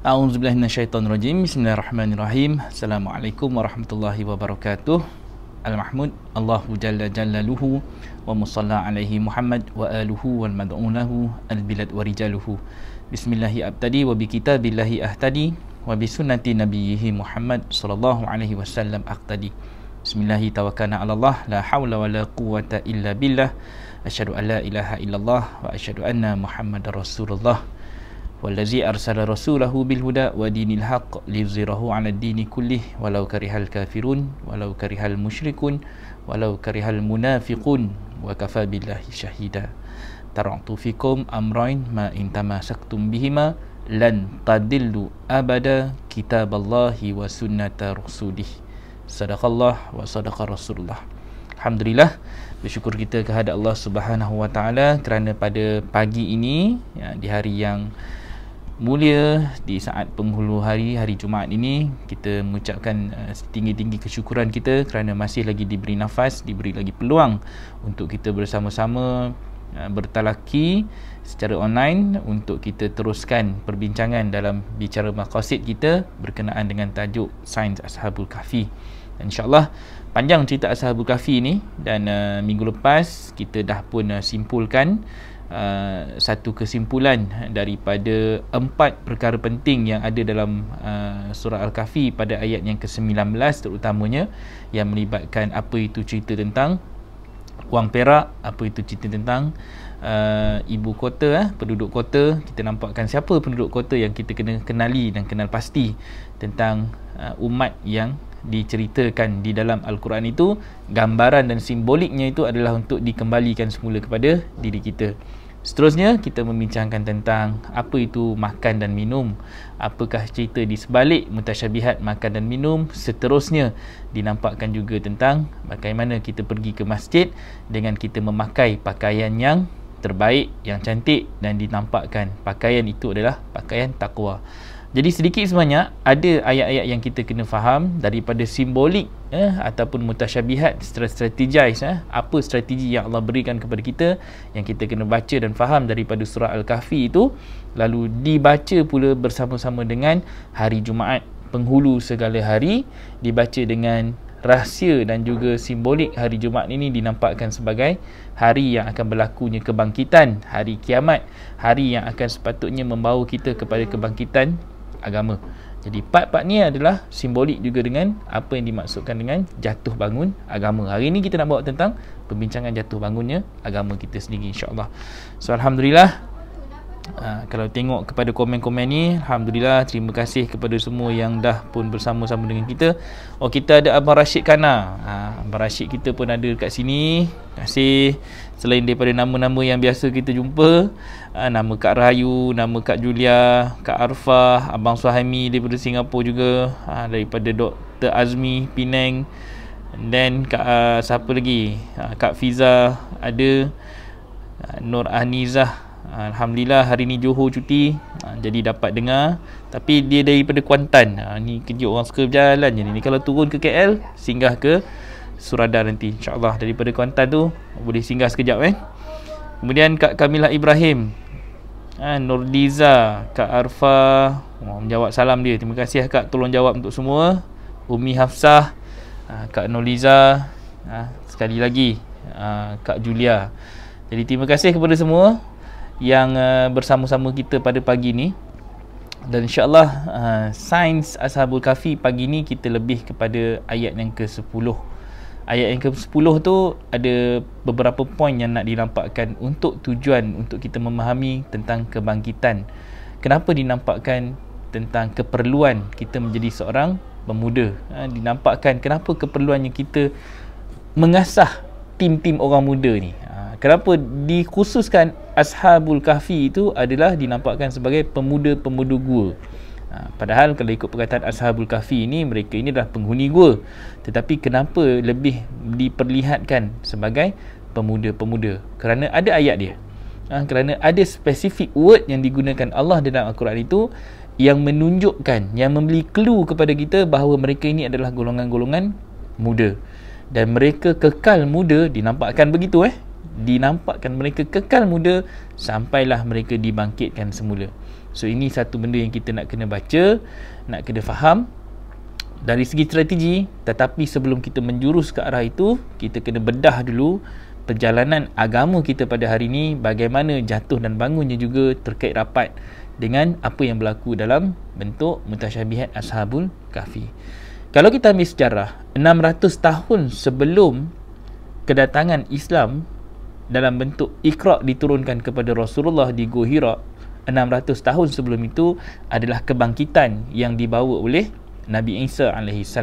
A'udzubillahi minasyaitonirrajim. Bismillahirrahmanirrahim. Assalamualaikum warahmatullahi wabarakatuh. Al-Mahmud Allahu jalla jalaluhu wa musalla alaihi Muhammad wa aluhu wal mad'unahu al-bilad wa rijaluhu. Bismillahi abtadi wa bi kitabillahi ahtadi wa bi sunnati nabiyhi Muhammad sallallahu alaihi wasallam aqtadi. Bismillahi tawakkalna 'ala Allah la haula wa la quwwata illa billah. Asyhadu an la ilaha illallah wa asyhadu anna Muhammadar Rasulullah. Wallazi arsala rasulahu bil huda wa dinil haqq liyuzhirahu 'ala ad-dini kullih walau karihal kafirun walau karihal musyrikun walau karihal munafiqun wa kafa billahi syahida. Taraktu fikum amrayn ma in tamasaktum bihima lan tadillu abada kitaballahi wa sunnata rasulih. Sadaqallah wa sadaqa Rasulullah. Alhamdulillah, bersyukur kita kehadap Allah Subhanahu wa taala kerana pada pagi ini, di hari yang mulia, di saat penghulu hari Jumaat ini, kita mengucapkan setinggi-tinggi kesyukuran kita kerana masih lagi diberi nafas, diberi lagi peluang untuk kita bersama-sama bertalaki secara online untuk kita teruskan perbincangan dalam bicara maqasid kita berkenaan dengan tajuk Sains Ashabul Kahfi. InsyaAllah panjang cerita Ashabul Kahfi ni, dan minggu lepas kita dah pun simpulkan satu kesimpulan daripada 4 perkara penting yang ada dalam surah Al-Kahfi pada ayat yang ke-19 terutamanya, yang melibatkan apa itu cerita tentang wang perak, apa itu cerita tentang ibu kota, penduduk kota. Kita nampakkan siapa penduduk kota yang kita kena kenali dan kenal pasti tentang umat yang diceritakan di dalam Al-Quran itu. Gambaran dan simboliknya itu adalah untuk dikembalikan semula kepada diri kita. Seterusnya kita membincangkan tentang apa itu makan dan minum, apakah cerita di sebalik mutasyabihat makan dan minum. Seterusnya dinampakkan juga tentang bagaimana kita pergi ke masjid dengan kita memakai pakaian yang terbaik, yang cantik, dan dinampakkan pakaian itu adalah pakaian takwa. Jadi sedikit sebanyak ada ayat-ayat yang kita kena faham daripada simbolik ataupun mutasyabihat, strategize apa strategi yang Allah berikan kepada kita yang kita kena baca dan faham daripada surah Al-Kahfi itu, lalu dibaca pula bersama-sama dengan hari Jumaat, penghulu segala hari, dibaca dengan rahsia dan juga simbolik hari Jumaat ini dinampakkan sebagai hari yang akan berlakunya kebangkitan, hari kiamat, hari yang akan sepatutnya membawa kita kepada kebangkitan agama. Jadi part-part ni adalah simbolik juga dengan apa yang dimaksudkan dengan jatuh bangun agama. Hari ini kita nak bawa tentang perbincangan jatuh bangunnya agama kita sendiri, insya-Allah. So alhamdulillah, kalau tengok kepada komen-komen ni, alhamdulillah, terima kasih kepada semua yang dah pun bersama-sama dengan kita. Oh, kita ada Abang Rashid Kana. Abang Rashid kita pun ada dekat sini. Terima kasih. Selain daripada nama-nama yang biasa kita jumpa, nama Kak Rahayu, nama Kak Julia, Kak Arfah, Abang Suhaimi daripada Singapura juga, daripada Dr. Azmi Penang, dan Kak siapa lagi, Kak Fiza ada, Nur Anizah. Alhamdulillah hari ni Johor cuti, jadi dapat dengar. Tapi dia daripada Kuantan. Ni kerja orang suka berjalan je ni. Kalau turun ke KL, singgah ke Surada nanti, insyaAllah. Daripada Kuantan tu boleh singgah sekejap. Kemudian Kak Kamilah Ibrahim, Nurdiza, Kak Arfa, menjawab salam dia. Terima kasih Kak, tolong jawab untuk semua. Umi Hafsah, Kak Nurliza, sekali lagi Kak Julia. Jadi terima kasih kepada semua yang bersama-sama kita pada pagi ni. Dan insyaAllah Sains Ashabul Kahfi pagi ni kita lebih kepada ayat yang ke-10. Ayat yang ke-10 tu ada beberapa poin yang nak dinampakkan untuk tujuan untuk kita memahami tentang kebangkitan. Kenapa dinampakkan tentang keperluan kita menjadi seorang pemuda, dinampakkan kenapa keperluannya kita mengasah tim-tim orang muda ni. Kenapa dikhususkan Ashabul Kahfi itu adalah dinampakkan sebagai pemuda-pemuda gua. Padahal kalau ikut perkataan Ashabul Kahfi ini, mereka ini adalah penghuni gua. Tetapi kenapa lebih diperlihatkan sebagai pemuda-pemuda? Kerana ada ayat dia. Kerana ada spesifik word yang digunakan Allah dalam Al-Quran itu yang menunjukkan, yang memberi clue kepada kita bahawa mereka ini adalah golongan-golongan muda. Dan mereka kekal muda, dinampakkan begitu dinampakkan mereka kekal muda sampailah mereka dibangkitkan semula. So ini satu benda yang kita nak kena baca, nak kena faham dari segi strategi. Tetapi sebelum kita menjurus ke arah itu, kita kena bedah dulu perjalanan agama kita pada hari ini, bagaimana jatuh dan bangunnya juga terkait rapat dengan apa yang berlaku dalam bentuk mutasyabihat Ashabul Kahfi. Kalau kita ambil sejarah, 600 tahun sebelum kedatangan Islam dalam bentuk Iqra diturunkan kepada Rasulullah di Gua Hira, 600 tahun sebelum itu adalah kebangkitan yang dibawa oleh Nabi Isa AS.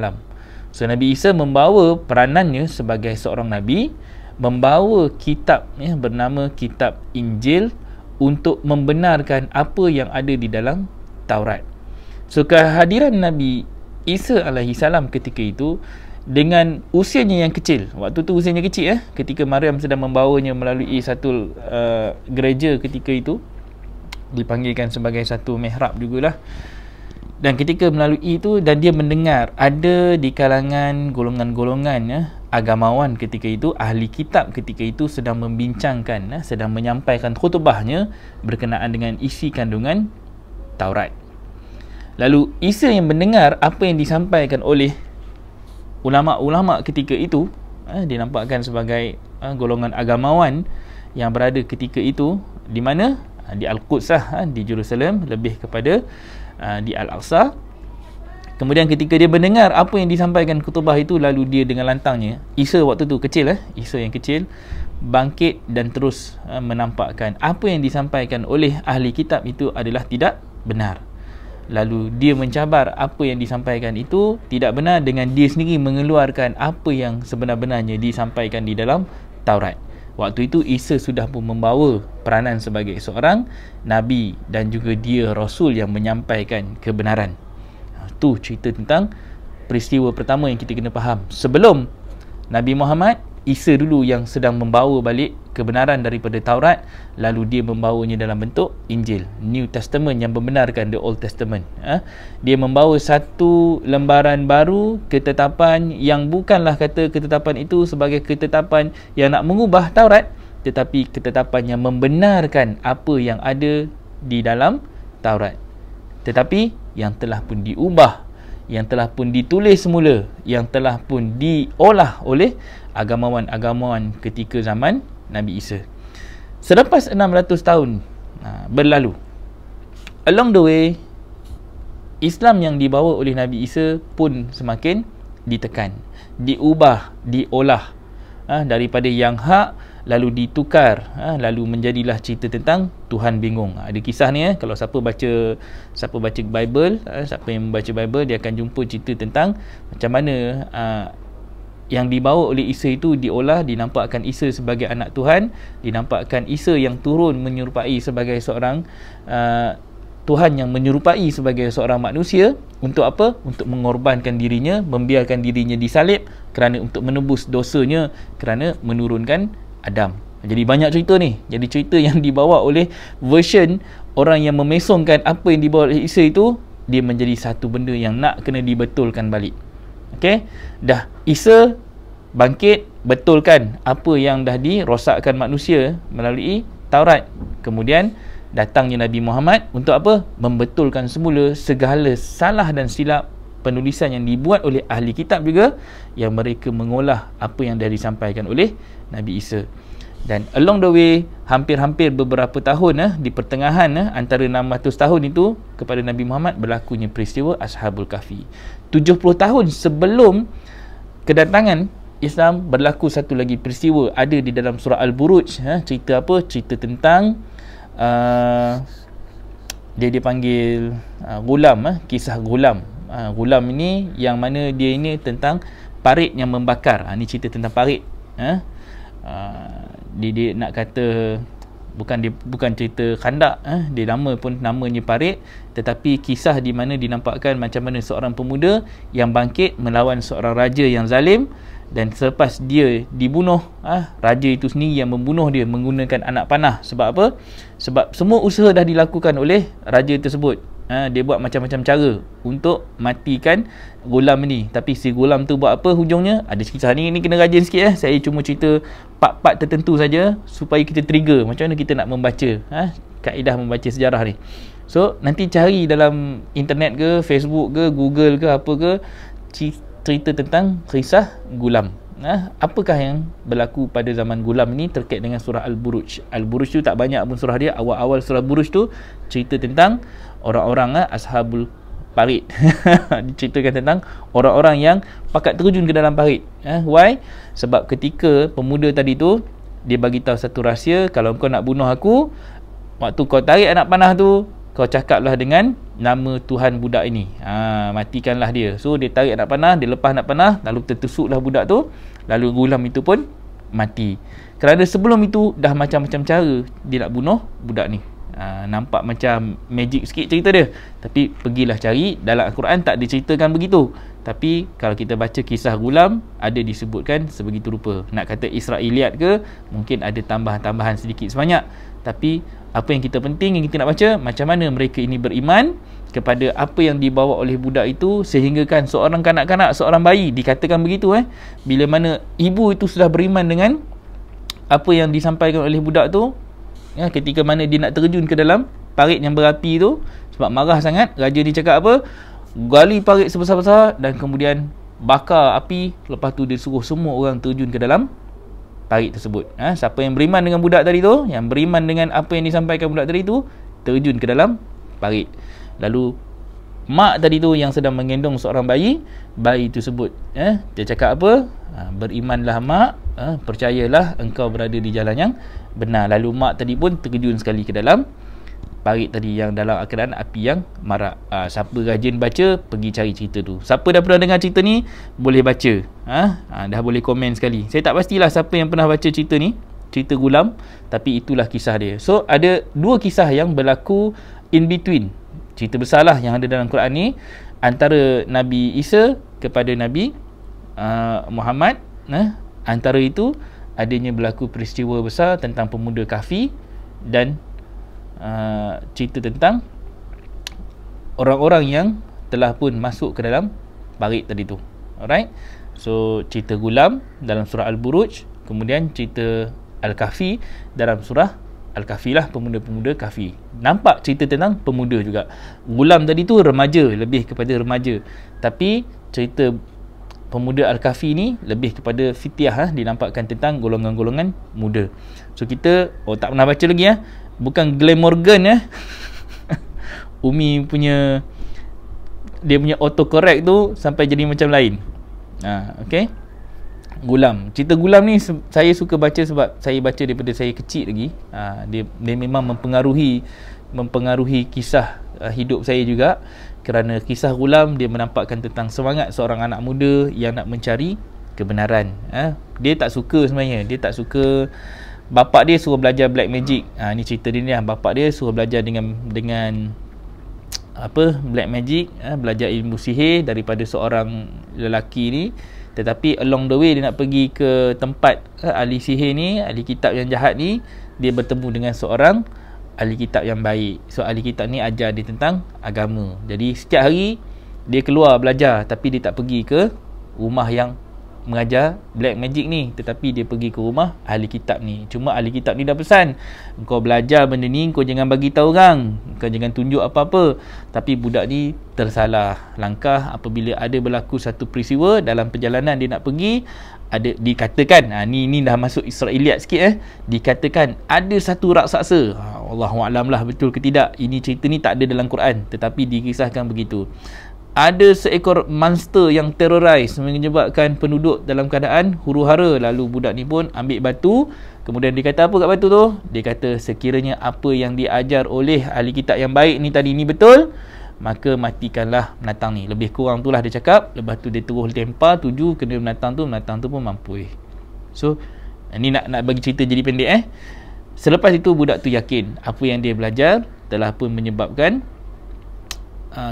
So Nabi Isa membawa peranannya sebagai seorang Nabi, membawa kitab bernama Kitab Injil untuk membenarkan apa yang ada di dalam Taurat. So kehadiran Nabi Isa AS ketika itu dengan usianya yang kecil, waktu tu usianya kecil ketika Maryam sedang membawanya melalui satu gereja ketika itu, dipanggilkan sebagai satu mihrab jugalah. Dan ketika melalui itu, dan dia mendengar ada di kalangan golongan-golongan agamawan ketika itu, ahli kitab ketika itu sedang membincangkan, sedang menyampaikan khutbahnya berkenaan dengan isi kandungan Taurat. Lalu Isa yang mendengar apa yang disampaikan oleh ulama-ulama ketika itu, dinampakkan sebagai golongan agamawan yang berada ketika itu di mana? Di Al-Quds di Jerusalem, lebih kepada di Al-Aqsa. Kemudian ketika dia mendengar apa yang disampaikan khutbah itu, lalu dia dengan lantangnya, Isa waktu tu kecil, Isa yang kecil, bangkit dan terus menampakkan apa yang disampaikan oleh ahli kitab itu adalah tidak benar. Lalu dia mencabar apa yang disampaikan itu tidak benar dengan dia sendiri mengeluarkan apa yang sebenar-benarnya disampaikan di dalam Taurat. Waktu itu Isa sudah pun membawa peranan sebagai seorang Nabi dan juga dia Rasul yang menyampaikan kebenaran. Itu cerita tentang peristiwa pertama yang kita kena faham. Sebelum Nabi Muhammad, Isa dulu yang sedang membawa balik kebenaran daripada Taurat, lalu dia membawanya dalam bentuk Injil, New Testament yang membenarkan the Old Testament. Dia membawa satu lembaran baru, ketetapan yang bukanlah kata ketetapan itu sebagai ketetapan yang nak mengubah Taurat, tetapi ketetapan yang membenarkan apa yang ada di dalam Taurat, tetapi yang telah pun diubah, yang telah pun ditulis semula, yang telah pun diolah oleh agamawan-agamawan ketika zaman Nabi Isa. Selepas 600 tahun berlalu, along the way, Islam yang dibawa oleh Nabi Isa pun semakin ditekan, diubah, diolah daripada yang hak lalu ditukar, lalu menjadilah cerita tentang Tuhan bingung. Ada kisah ni, kalau siapa baca Bible, siapa yang membaca Bible, dia akan jumpa cerita tentang macam mana yang dibawa oleh Isa itu diolah, dinampakkan Isa sebagai anak Tuhan, dinampakkan Isa yang turun menyerupai sebagai seorang Tuhan yang menyerupai sebagai seorang manusia. Untuk apa? Untuk mengorbankan dirinya, membiarkan dirinya disalib kerana untuk menebus dosanya, kerana menurunkan Adam. Jadi banyak cerita ni. Jadi cerita yang dibawa oleh version orang yang memesongkan apa yang dibawa oleh Isa itu, dia menjadi satu benda yang nak kena dibetulkan balik. Okey, dah Isa bangkit, betulkan apa yang dah dirosakkan manusia melalui Taurat. Kemudian datangnya Nabi Muhammad untuk apa? Membetulkan semula segala salah dan silap penulisan yang dibuat oleh ahli kitab juga, yang mereka mengolah apa yang dah disampaikan oleh Nabi Isa. Dan along the way, hampir-hampir beberapa tahun di pertengahan antara 600 tahun itu kepada Nabi Muhammad berlakunya peristiwa Ashabul Kahfi. 70 tahun sebelum kedatangan Islam berlaku satu lagi peristiwa, ada di dalam surah Al-Buruj. Cerita apa? Cerita tentang dia dipanggil Ghulam, kisah Ghulam. Ghulam ini yang mana dia ini tentang parit yang membakar. Ini cerita tentang parit. Dia nak kata bukan cerita Khandak, dia nama pun namanya parit, tetapi kisah di mana dinampakkan macam mana seorang pemuda yang bangkit melawan seorang raja yang zalim, dan selepas dia dibunuh, raja itu sendiri yang membunuh dia menggunakan anak panah. Sebab apa? Sebab semua usaha dah dilakukan oleh raja tersebut. Dia buat macam-macam cara untuk matikan Ghulam ni, tapi si Ghulam tu buat apa hujungnya? Ada kisah ni kena rajin sikit. Saya cuma cerita part-part tertentu saja supaya kita trigger macam mana kita nak membaca, kaedah membaca sejarah ni. So nanti cari dalam internet ke, Facebook ke, Google ke, apa ke, cerita tentang kisah Ghulam. Apakah yang berlaku pada zaman Ghulam ni terkait dengan surah Al-Buruj. Al-Buruj tu tak banyak pun surah dia. Awal-awal surah Buruj tu cerita tentang orang-orang ashabul parit. Diceritakan tentang orang-orang yang pakat terjun ke dalam parit. Why? Sebab ketika pemuda tadi tu, dia bagi tahu satu rahsia, kalau kau nak bunuh aku, waktu kau tarik anak panah tu, kau cakaplah dengan nama Tuhan budak ini, matikanlah dia. So dia tarik anak panah, dia lepas anak panah, lalu tertusuklah budak tu, lalu Ghulam itu pun mati. Kerana sebelum itu dah macam-macam cara dia nak bunuh budak ni. Nampak macam magic sikit cerita dia, tapi pergilah cari, dalam Al-Quran tak diceritakan begitu. Tapi kalau kita baca kisah Ghulam, ada disebutkan sebegitu rupa. Nak kata Israiliyat ke, mungkin ada tambahan-tambahan sedikit sebanyak. Tapi apa yang kita penting, yang kita nak baca, macam mana mereka ini beriman kepada apa yang dibawa oleh budak itu, sehingga kan seorang kanak-kanak, seorang bayi, dikatakan begitu bila mana ibu itu sudah beriman dengan apa yang disampaikan oleh budak tu, ketika mana dia nak terjun ke dalam parit yang berapi tu, sebab marah sangat, raja ni cakap apa, gali parit sebesar-besar dan kemudian bakar api, lepas tu dia suruh semua orang terjun ke dalam parit tersebut. Siapa yang beriman dengan budak tadi tu, yang beriman dengan apa yang disampaikan budak tadi tu, terjun ke dalam parit. Lalu mak tadi tu yang sedang menggendong seorang bayi tersebut, dia cakap apa? Berimanlah mak, percayalah engkau berada di jalan yang benar. Lalu mak tadi pun terjun sekali ke dalam parit tadi yang dalam keadaan api yang marak. Siapa rajin baca, pergi cari cerita tu. Siapa dah pernah dengar cerita ni, boleh baca. Dah boleh komen sekali. Saya tak pastilah siapa yang pernah baca cerita ni, cerita Ghulam, tapi itulah kisah dia. So ada dua kisah yang berlaku in between, cerita besar lah yang ada dalam Quran ni, antara Nabi Isa kepada Nabi Muhammad. Antara itu adanya berlaku peristiwa besar tentang pemuda Kahfi dan cerita tentang orang-orang yang telah pun masuk ke dalam parit tadi tu. Alright. So cerita Ghulam dalam surah Al-Buruj, kemudian cerita Al-Kahfi dalam surah Al-Kahfi lah, pemuda-pemuda Kahfi. Nampak cerita tentang pemuda juga. Ghulam tadi tu remaja, lebih kepada remaja. Tapi cerita pemuda Al-Kahfi ni lebih kepada fitiah, dinampakkan tentang golongan-golongan muda. So kita tak pernah baca lagi bukan Glenn Morgan Umi punya, dia punya autocorrect tu sampai jadi macam lain. Okay, Ghulam. Cerita Ghulam ni saya suka baca sebab saya baca daripada saya kecil lagi. Dia memang mempengaruhi kisah hidup saya juga, kerana kisah Ghulam dia menampakkan tentang semangat seorang anak muda yang nak mencari kebenaran. Dia tak suka sebenarnya, dia tak suka. Bapak dia suruh belajar black magic. Ni cerita dia ni lah. Bapak dia suruh belajar dengan apa, black magic, belajar ilmu sihir daripada seorang lelaki ni. Tetapi along the way dia nak pergi ke tempat ahli sihir ni, ahli kitab yang jahat ni, dia bertemu dengan seorang ahli kitab yang baik. So ahli kitab ni ajar dia tentang agama. Jadi setiap hari dia keluar belajar, tapi dia tak pergi ke rumah yang mengajar black magic ni, tetapi dia pergi ke rumah ahli kitab ni. Cuma ahli kitab ni dah pesan, kau belajar benda ni, kau jangan bagi tahu orang, kau jangan tunjuk apa-apa. Tapi budak ni tersalah langkah apabila ada berlaku satu peristiwa dalam perjalanan dia nak pergi. Ada dikatakan, ni dah masuk Israiliyat sikit, dikatakan ada satu raksasa. Allahualam lah betul ke tidak, ini cerita ni tak ada dalam Quran, tetapi dikisahkan begitu. Ada seekor monster yang terrorize, menyebabkan penduduk dalam keadaan huru-hara. Lalu budak ni pun ambil batu, kemudian dia kata apa kat batu tu? Dia kata sekiranya apa yang diajar oleh ahli kitab yang baik ni tadi ni betul, maka matikanlah binatang ni. Lebih kurang tu lah dia cakap. Lepas tu dia terus lempar tuju kena binatang tu pun mampu. So ni nak bagi cerita jadi pendek. Selepas itu budak tu yakin apa yang dia belajar telah pun menyebabkan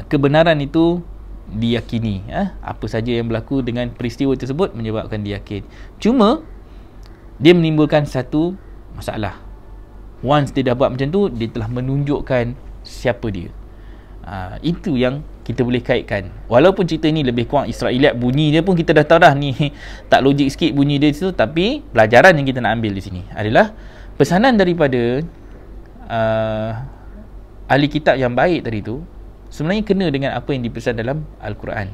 kebenaran itu diyakini. Apa saja yang berlaku dengan peristiwa tersebut menyebabkan dia yakin. Cuma dia menimbulkan satu masalah. Once dia dah buat macam tu, dia telah menunjukkan siapa dia. Itu yang kita boleh kaitkan. Walaupun cerita ni lebih kurang Israiliyat, bunyi dia pun kita dah tahu dah ni tak logik sikit bunyi dia situ, tapi pelajaran yang kita nak ambil di sini adalah pesanan daripada ahli kitab yang baik tadi tu sebenarnya kena dengan apa yang dipesan dalam Al-Quran.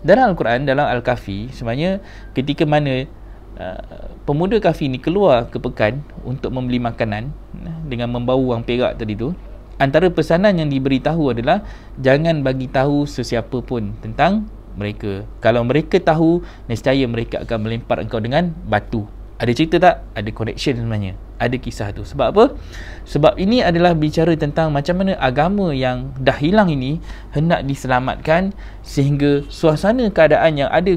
Dalam Al-Quran, dalam Al-Kahfi, sebenarnya ketika mana pemuda Kahfi ni keluar ke pekan untuk membeli makanan dengan membawa wang perak tadi tu, antara pesanan yang diberitahu adalah jangan bagi tahu sesiapa pun tentang mereka. Kalau mereka tahu, nescaya mereka akan melempar engkau dengan batu. Ada cerita tak? Ada connection sebenarnya. Ada kisah tu. Sebab apa? Sebab ini adalah bicara tentang macam mana agama yang dah hilang ini hendak diselamatkan, sehingga suasana keadaan yang ada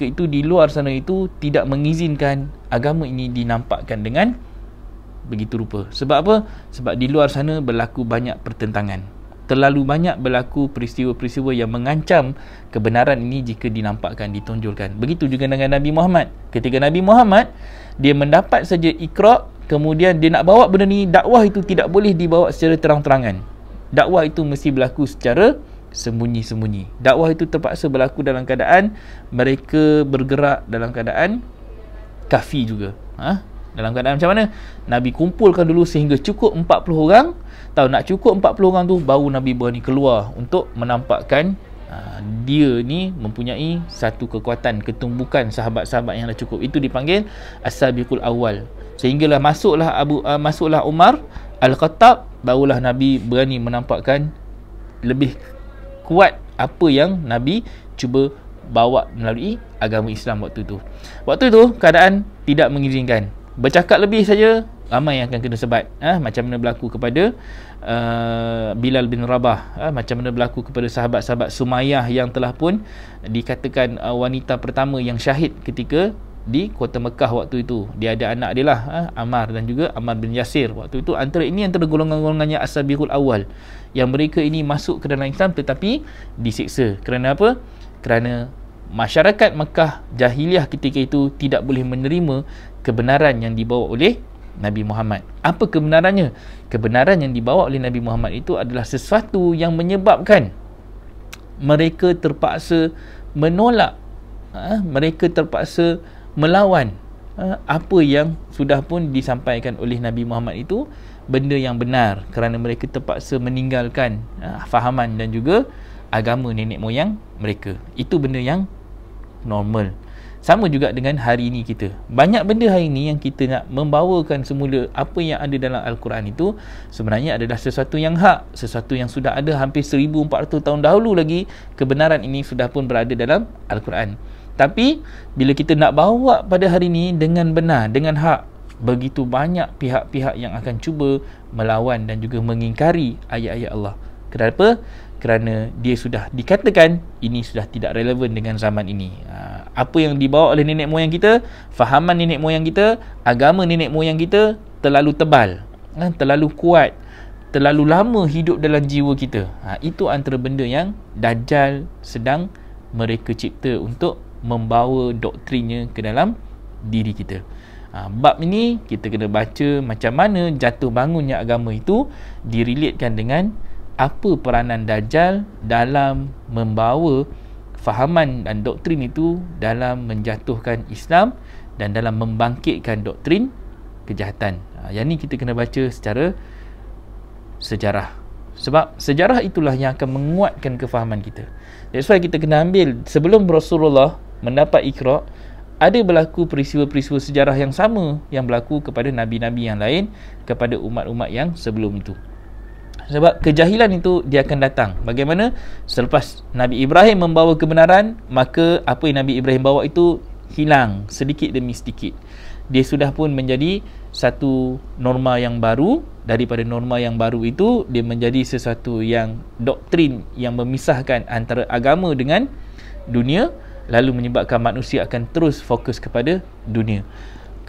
itu di luar sana itu tidak mengizinkan agama ini dinampakkan dengan begitu rupa. Sebab apa? Sebab di luar sana berlaku banyak pertentangan. Terlalu banyak berlaku peristiwa-peristiwa yang mengancam kebenaran ini jika dinampakkan, ditonjolkan. Begitu juga dengan Nabi Muhammad. Ketika Nabi Muhammad, dia mendapat saja Iqra, kemudian dia nak bawa benda ni, dakwah itu tidak boleh dibawa secara terang-terangan. Dakwah itu mesti berlaku secara sembunyi-sembunyi. Dakwah itu terpaksa berlaku dalam keadaan mereka bergerak dalam keadaan kahfi juga. Dalam keadaan macam mana? Nabi kumpulkan dulu sehingga cukup 40 orang. Tahu nak cukup 40 orang tu, baru Nabi berani keluar untuk menampakkan dia ni mempunyai satu kekuatan, ketumbukan sahabat-sahabat yang dah cukup. Itu dipanggil As-Sabiqul Awal. Sehinggalah masuklah Umar Al-Khattab, barulah Nabi berani menampakkan lebih kuat apa yang Nabi cuba bawa melalui agama Islam waktu tu. Waktu tu keadaan tidak mengizinkan. Bercakap lebih saja ramai yang akan kena sebat. Macam mana berlaku kepada Bilal bin Rabah, macam mana berlaku kepada sahabat-sahabat Sumayyah yang telah pun dikatakan wanita pertama yang syahid ketika di kota Mekah waktu itu. Dia ada anak dia lah, Ammar dan juga Ammar bin Yasir. Waktu itu antara golongan-golongannya As-Sabiqul Awal, yang mereka ini masuk ke dalam Islam tetapi disiksa. Kerana apa? Kerana masyarakat Mekah jahiliah ketika itu tidak boleh menerima kebenaran yang dibawa oleh Nabi Muhammad. Apa kebenarannya? Kebenaran yang dibawa oleh Nabi Muhammad itu adalah sesuatu yang menyebabkan mereka terpaksa menolak, mereka terpaksa melawan apa yang sudah pun disampaikan oleh Nabi Muhammad itu benda yang benar, kerana mereka terpaksa meninggalkan fahaman dan juga agama nenek moyang mereka. Itu benda yang normal. Sama juga dengan hari ini kita. Banyak benda hari ini yang kita nak membawakan semula apa yang ada dalam Al-Quran itu sebenarnya adalah sesuatu yang hak, sesuatu yang sudah ada hampir 1400 tahun dahulu lagi. Kebenaran ini sudah pun berada dalam Al-Quran. Tapi bila kita nak bawa pada hari ini dengan benar, dengan hak, begitu banyak pihak-pihak yang akan cuba melawan dan juga mengingkari ayat-ayat Allah. Kenapa? Kerana dia sudah dikatakan ini sudah tidak relevan dengan zaman ini. Apa yang dibawa oleh nenek moyang kita, fahaman nenek moyang kita, agama nenek moyang kita terlalu tebal, terlalu kuat, terlalu lama hidup dalam jiwa kita. Itu antara benda yang Dajjal sedang mereka cipta untuk membawa doktrinnya ke dalam diri kita. Bab ini kita kena baca macam mana jatuh bangunnya agama itu direlatekan dengan apa peranan Dajjal dalam membawa fahaman dan doktrin itu dalam menjatuhkan Islam dan dalam membangkitkan doktrin kejahatan. Yang ni kita kena baca secara sejarah. Sebab sejarah itulah yang akan menguatkan kefahaman kita. That's why kita kena ambil sebelum Rasulullah mendapat Iqra, ada berlaku peristiwa-peristiwa sejarah yang sama yang berlaku kepada nabi-nabi yang lain, kepada umat-umat yang sebelum itu. Sebab kejahilan itu dia akan datang. Bagaimana? Selepas Nabi Ibrahim membawa kebenaran, maka apa yang Nabi Ibrahim bawa itu hilang sedikit demi sedikit. Dia sudah pun menjadi satu norma yang baru. Daripada norma yang baru itu, dia menjadi sesuatu yang doktrin yang memisahkan antara agama dengan dunia, lalu menyebabkan manusia akan terus fokus kepada dunia.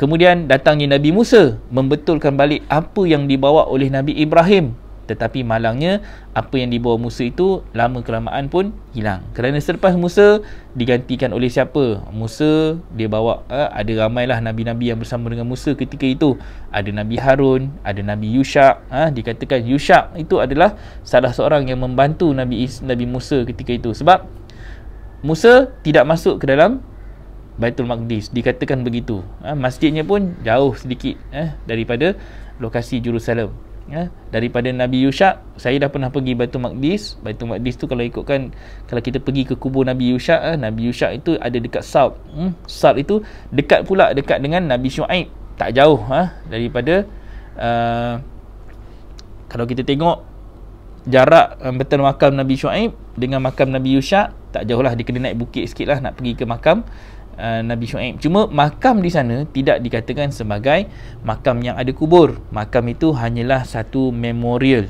Kemudian datangnya Nabi Musa membetulkan balik apa yang dibawa oleh Nabi Ibrahim. Tetapi malangnya apa yang dibawa Musa itu lama kelamaan pun hilang. Kerana selepas Musa digantikan oleh siapa? Musa dia bawa ada ramailah nabi-nabi yang bersama dengan Musa ketika itu. Ada Nabi Harun, ada Nabi Yusha. Dikatakan Yusha itu adalah salah seorang yang membantu Nabi Musa ketika itu. Sebab Musa tidak masuk ke dalam Baitul Maqdis, dikatakan begitu. Masjidnya pun jauh sedikit daripada lokasi Jerusalem. daripada Nabi Yusha. Saya dah pernah pergi Baitul Maqdis. Baitul Maqdis tu kalau ikutkan, kalau kita pergi ke kubur Nabi Yusha, Nabi Yusha itu ada dekat Salt. Salt itu dekat pula dekat dengan Nabi Syuaib, tak jauh daripada kalau kita tengok jarak betul makam Nabi Syuaib dengan makam Nabi Yusha, tak jauh lah, dia kena naik bukit sikit lah nak pergi ke makam Nabi Syuaib. Cuma makam di sana tidak dikatakan sebagai makam yang ada kubur. Makam itu hanyalah satu memorial,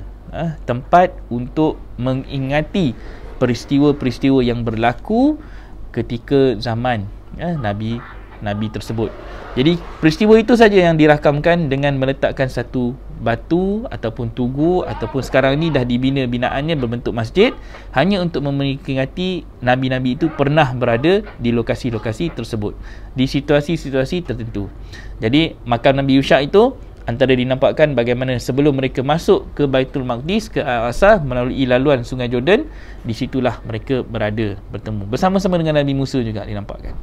tempat untuk mengingati peristiwa-peristiwa yang berlaku ketika zaman Nabi tersebut. Jadi peristiwa itu saja yang dirakamkan dengan meletakkan satu batu ataupun tugu, ataupun sekarang ni dah dibina binaannya berbentuk masjid, hanya untuk memperingati Nabi-Nabi itu pernah berada di lokasi-lokasi tersebut, di situasi-situasi tertentu. Jadi makam Nabi Yusha itu antara dinampakkan bagaimana sebelum mereka masuk ke Baitul Maqdis, ke Al-Aqsa melalui laluan Sungai Jordan, di situlah mereka berada bertemu bersama-sama dengan Nabi Musa juga dinampakkan.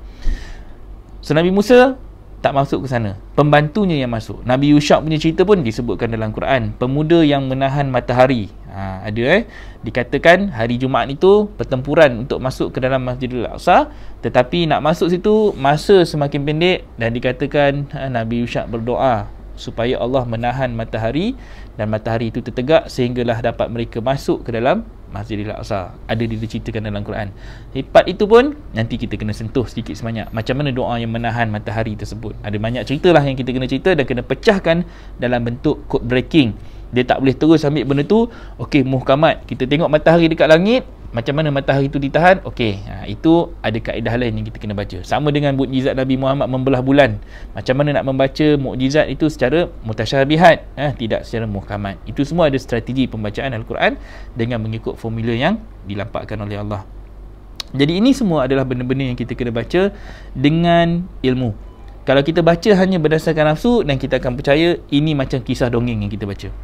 So Nabi Musa tak masuk ke sana, pembantunya yang masuk. Nabi Yusha punya cerita pun disebutkan dalam Quran, pemuda yang menahan matahari. Ada dikatakan hari Jumaat itu pertempuran untuk masuk ke dalam Masjidil Aqsa, tetapi nak masuk situ masa semakin pendek, dan dikatakan Nabi Yusha berdoa supaya Allah menahan matahari, dan matahari itu tertegak sehinggalah dapat mereka masuk ke dalam Masjidil Aqsa. Ada diceritakan dalam Quran. Part itu pun nanti kita kena sentuh sedikit sebanyak, macam mana doa yang menahan matahari tersebut. Ada banyak cerita lah yang kita kena cerita dan kena pecahkan dalam bentuk code breaking. Dia tak boleh terus ambil benda tu, okey muhkamat, kita tengok matahari dekat langit, macam mana matahari itu ditahan, okey, itu ada kaedah lain yang kita kena baca. Sama dengan mukjizat Nabi Muhammad membelah bulan, macam mana nak membaca mukjizat itu secara mutasyabihat, tidak secara muhkamat. Itu semua ada strategi pembacaan Al-Quran dengan mengikut formula yang dilampakkan oleh Allah. Jadi ini semua adalah benda-benda yang kita kena baca dengan ilmu. Kalau kita baca hanya berdasarkan nafsu, dan kita akan percaya ini macam kisah dongeng yang kita baca.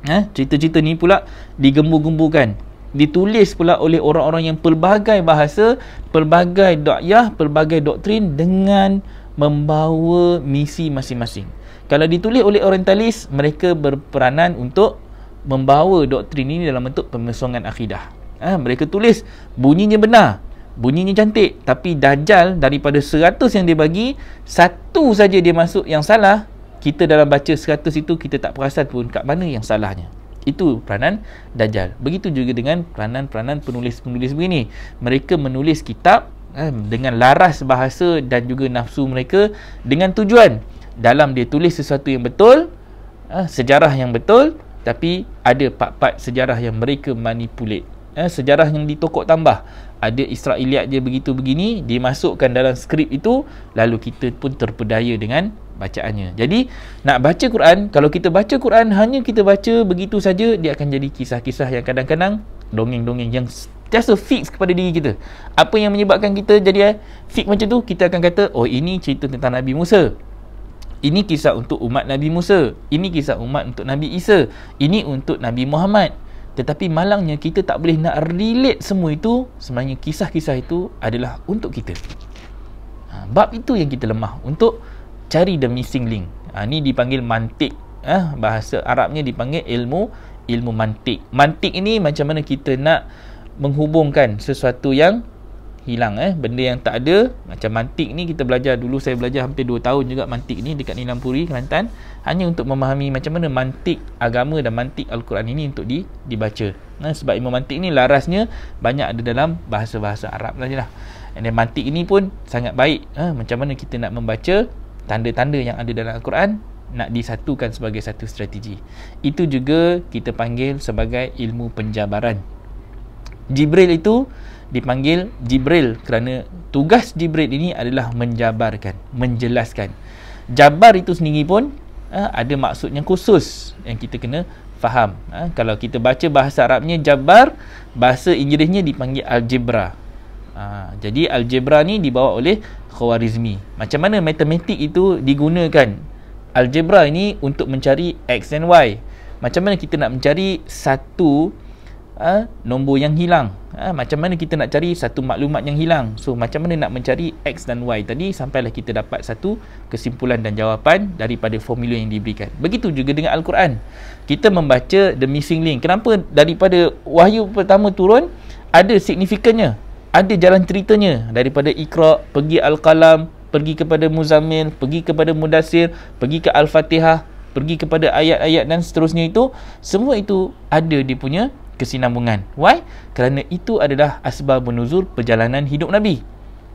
Cerita-cerita ni pula digembur-gemburkan, ditulis pula oleh orang-orang yang pelbagai bahasa, pelbagai dakwah, pelbagai doktrin dengan membawa misi masing-masing. Kalau ditulis oleh orientalis, mereka berperanan untuk membawa doktrin ini dalam bentuk pemesongan akidah. Mereka tulis bunyinya benar, bunyinya cantik, tapi Dajjal daripada 100 yang dia bagi, satu saja dia masuk yang salah, kita dalam baca 100 itu kita tak perasan pun kat mana yang salahnya. Itu peranan Dajjal. Begitu juga dengan peranan-peranan penulis-penulis begini. Mereka menulis kitab dengan laras bahasa dan juga nafsu mereka, dengan tujuan dalam dia tulis sesuatu yang betul, sejarah yang betul, tapi ada part-part sejarah yang mereka manipulate, sejarah yang ditokok tambah. Ada Israeliat dia begitu begini, dimasukkan dalam skrip itu, lalu kita pun terpedaya dengan bacaannya. Jadi nak baca Quran, kalau kita baca Quran hanya kita baca begitu saja, dia akan jadi kisah-kisah yang kadang-kadang dongeng-dongeng yang just fix kepada diri kita. Apa yang menyebabkan kita jadi fix macam tu? Kita akan kata, oh ini cerita tentang Nabi Musa, ini kisah untuk umat Nabi Musa, ini kisah umat untuk Nabi Isa, ini untuk Nabi Muhammad. Tetapi malangnya kita tak boleh nak relate semua itu. Sebenarnya kisah-kisah itu adalah untuk kita. Bab itu yang kita lemah, untuk cari the missing link. Ni dipanggil mantik. Bahasa Arabnya dipanggil ilmu mantik. Mantik ini macam mana kita nak menghubungkan sesuatu yang hilang, benda yang tak ada. Macam mantik ni kita belajar dulu, saya belajar hampir 2 tahun juga mantik ni dekat Nilam Puri, Kelantan, hanya untuk memahami macam mana mantik agama dan mantik Al-Quran ini untuk dibaca. Sebab ilmu mantik ni larasnya banyak ada dalam bahasa-bahasa Arab sajalah. Dan mantik ini pun sangat baik, macam mana kita nak membaca tanda-tanda yang ada dalam Al-Quran, nak disatukan sebagai satu strategi. Itu juga kita panggil sebagai ilmu penjabaran. Jibril itu dipanggil Jibril kerana tugas Jibril ini adalah menjabarkan, menjelaskan. Jabar itu sendiri pun ada maksud yang khusus yang kita kena faham. Kalau kita baca bahasa Arabnya Jabar, bahasa Inggerisnya dipanggil Algebra. Jadi Algebra ni dibawa oleh Khwarizmi. Macam mana matematik itu digunakan? Algebra ini untuk mencari X dan Y. Macam mana kita nak mencari satu nombor yang hilang? Macam mana kita nak cari satu maklumat yang hilang. So macam mana nak mencari X dan Y tadi, sampailah kita dapat satu kesimpulan dan jawapan daripada formula yang diberikan. Begitu juga dengan Al-Quran. Kita membaca the missing link. Kenapa daripada wahyu pertama turun ada signifikannya, ada jalan ceritanya. Daripada Iqra, pergi Al-Qalam, pergi kepada Muzammil, pergi kepada Mudassir, pergi ke Al-Fatihah, pergi kepada ayat-ayat dan seterusnya. Itu semua itu ada dia punya kesinambungan. Why? Kerana itu adalah asbabun nuzul perjalanan hidup Nabi.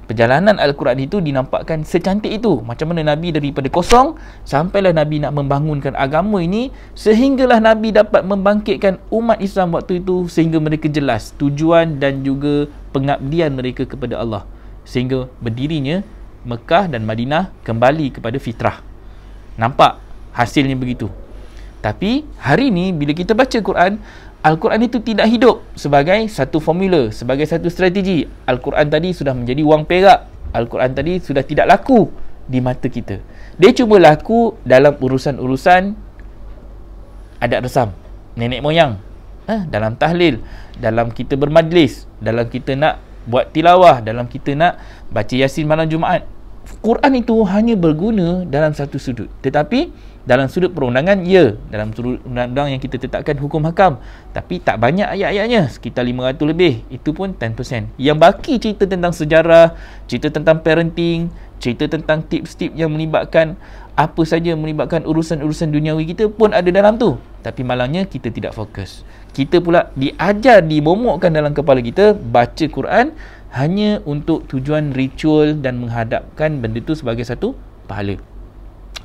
Perjalanan Al-Quran itu dinampakkan secantik itu. Macam mana Nabi daripada kosong sampailah Nabi nak membangunkan agama ini, sehinggalah Nabi dapat membangkitkan umat Islam waktu itu, sehingga mereka jelas tujuan dan juga pengabdian mereka kepada Allah, sehingga berdirinya Mekah dan Madinah kembali kepada fitrah. Nampak hasilnya begitu. Tapi hari ini bila kita baca Quran, Al-Quran itu tidak hidup sebagai satu formula, sebagai satu strategi. Al-Quran tadi sudah menjadi wang perak. Al-Quran tadi sudah tidak laku di mata kita. Dia cuba laku dalam urusan-urusan adat resam nenek moyang, dalam tahlil, dalam kita bermajlis, dalam kita nak buat tilawah, dalam kita nak baca Yasin malam Jumaat. Quran itu hanya berguna dalam satu sudut. Tetapi dalam sudut perundangan, ya, dalam sudut undang-undang yang kita tetapkan hukum hakam, tapi tak banyak ayat-ayatnya, sekitar 500 lebih. Itu pun 10%. Yang baki cerita tentang sejarah, cerita tentang parenting, cerita tentang tips-tips yang melibatkan apa saja, melibatkan urusan-urusan duniawi kita pun ada dalam tu. Tapi malangnya kita tidak fokus. Kita pula diajar, dibomokkan dalam kepala kita baca Quran hanya untuk tujuan ritual dan menghadapkan benda tu sebagai satu pahala.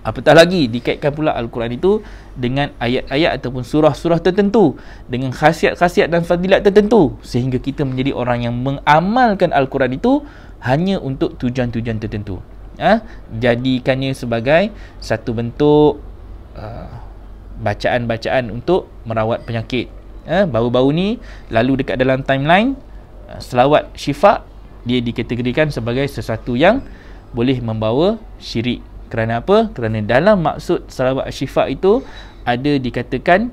Apatah lagi dikaitkan pula Al-Quran itu dengan ayat-ayat ataupun surah-surah tertentu, dengan khasiat-khasiat dan fadilat tertentu, sehingga kita menjadi orang yang mengamalkan Al-Quran itu hanya untuk tujuan-tujuan tertentu. Jadikannya sebagai satu bentuk bacaan-bacaan untuk merawat penyakit. Baru-baru ni lalu dekat dalam timeline selawat syifa, dia dikategorikan sebagai sesuatu yang boleh membawa syirik. Kerana apa? Kerana dalam maksud selawat syifa itu ada dikatakan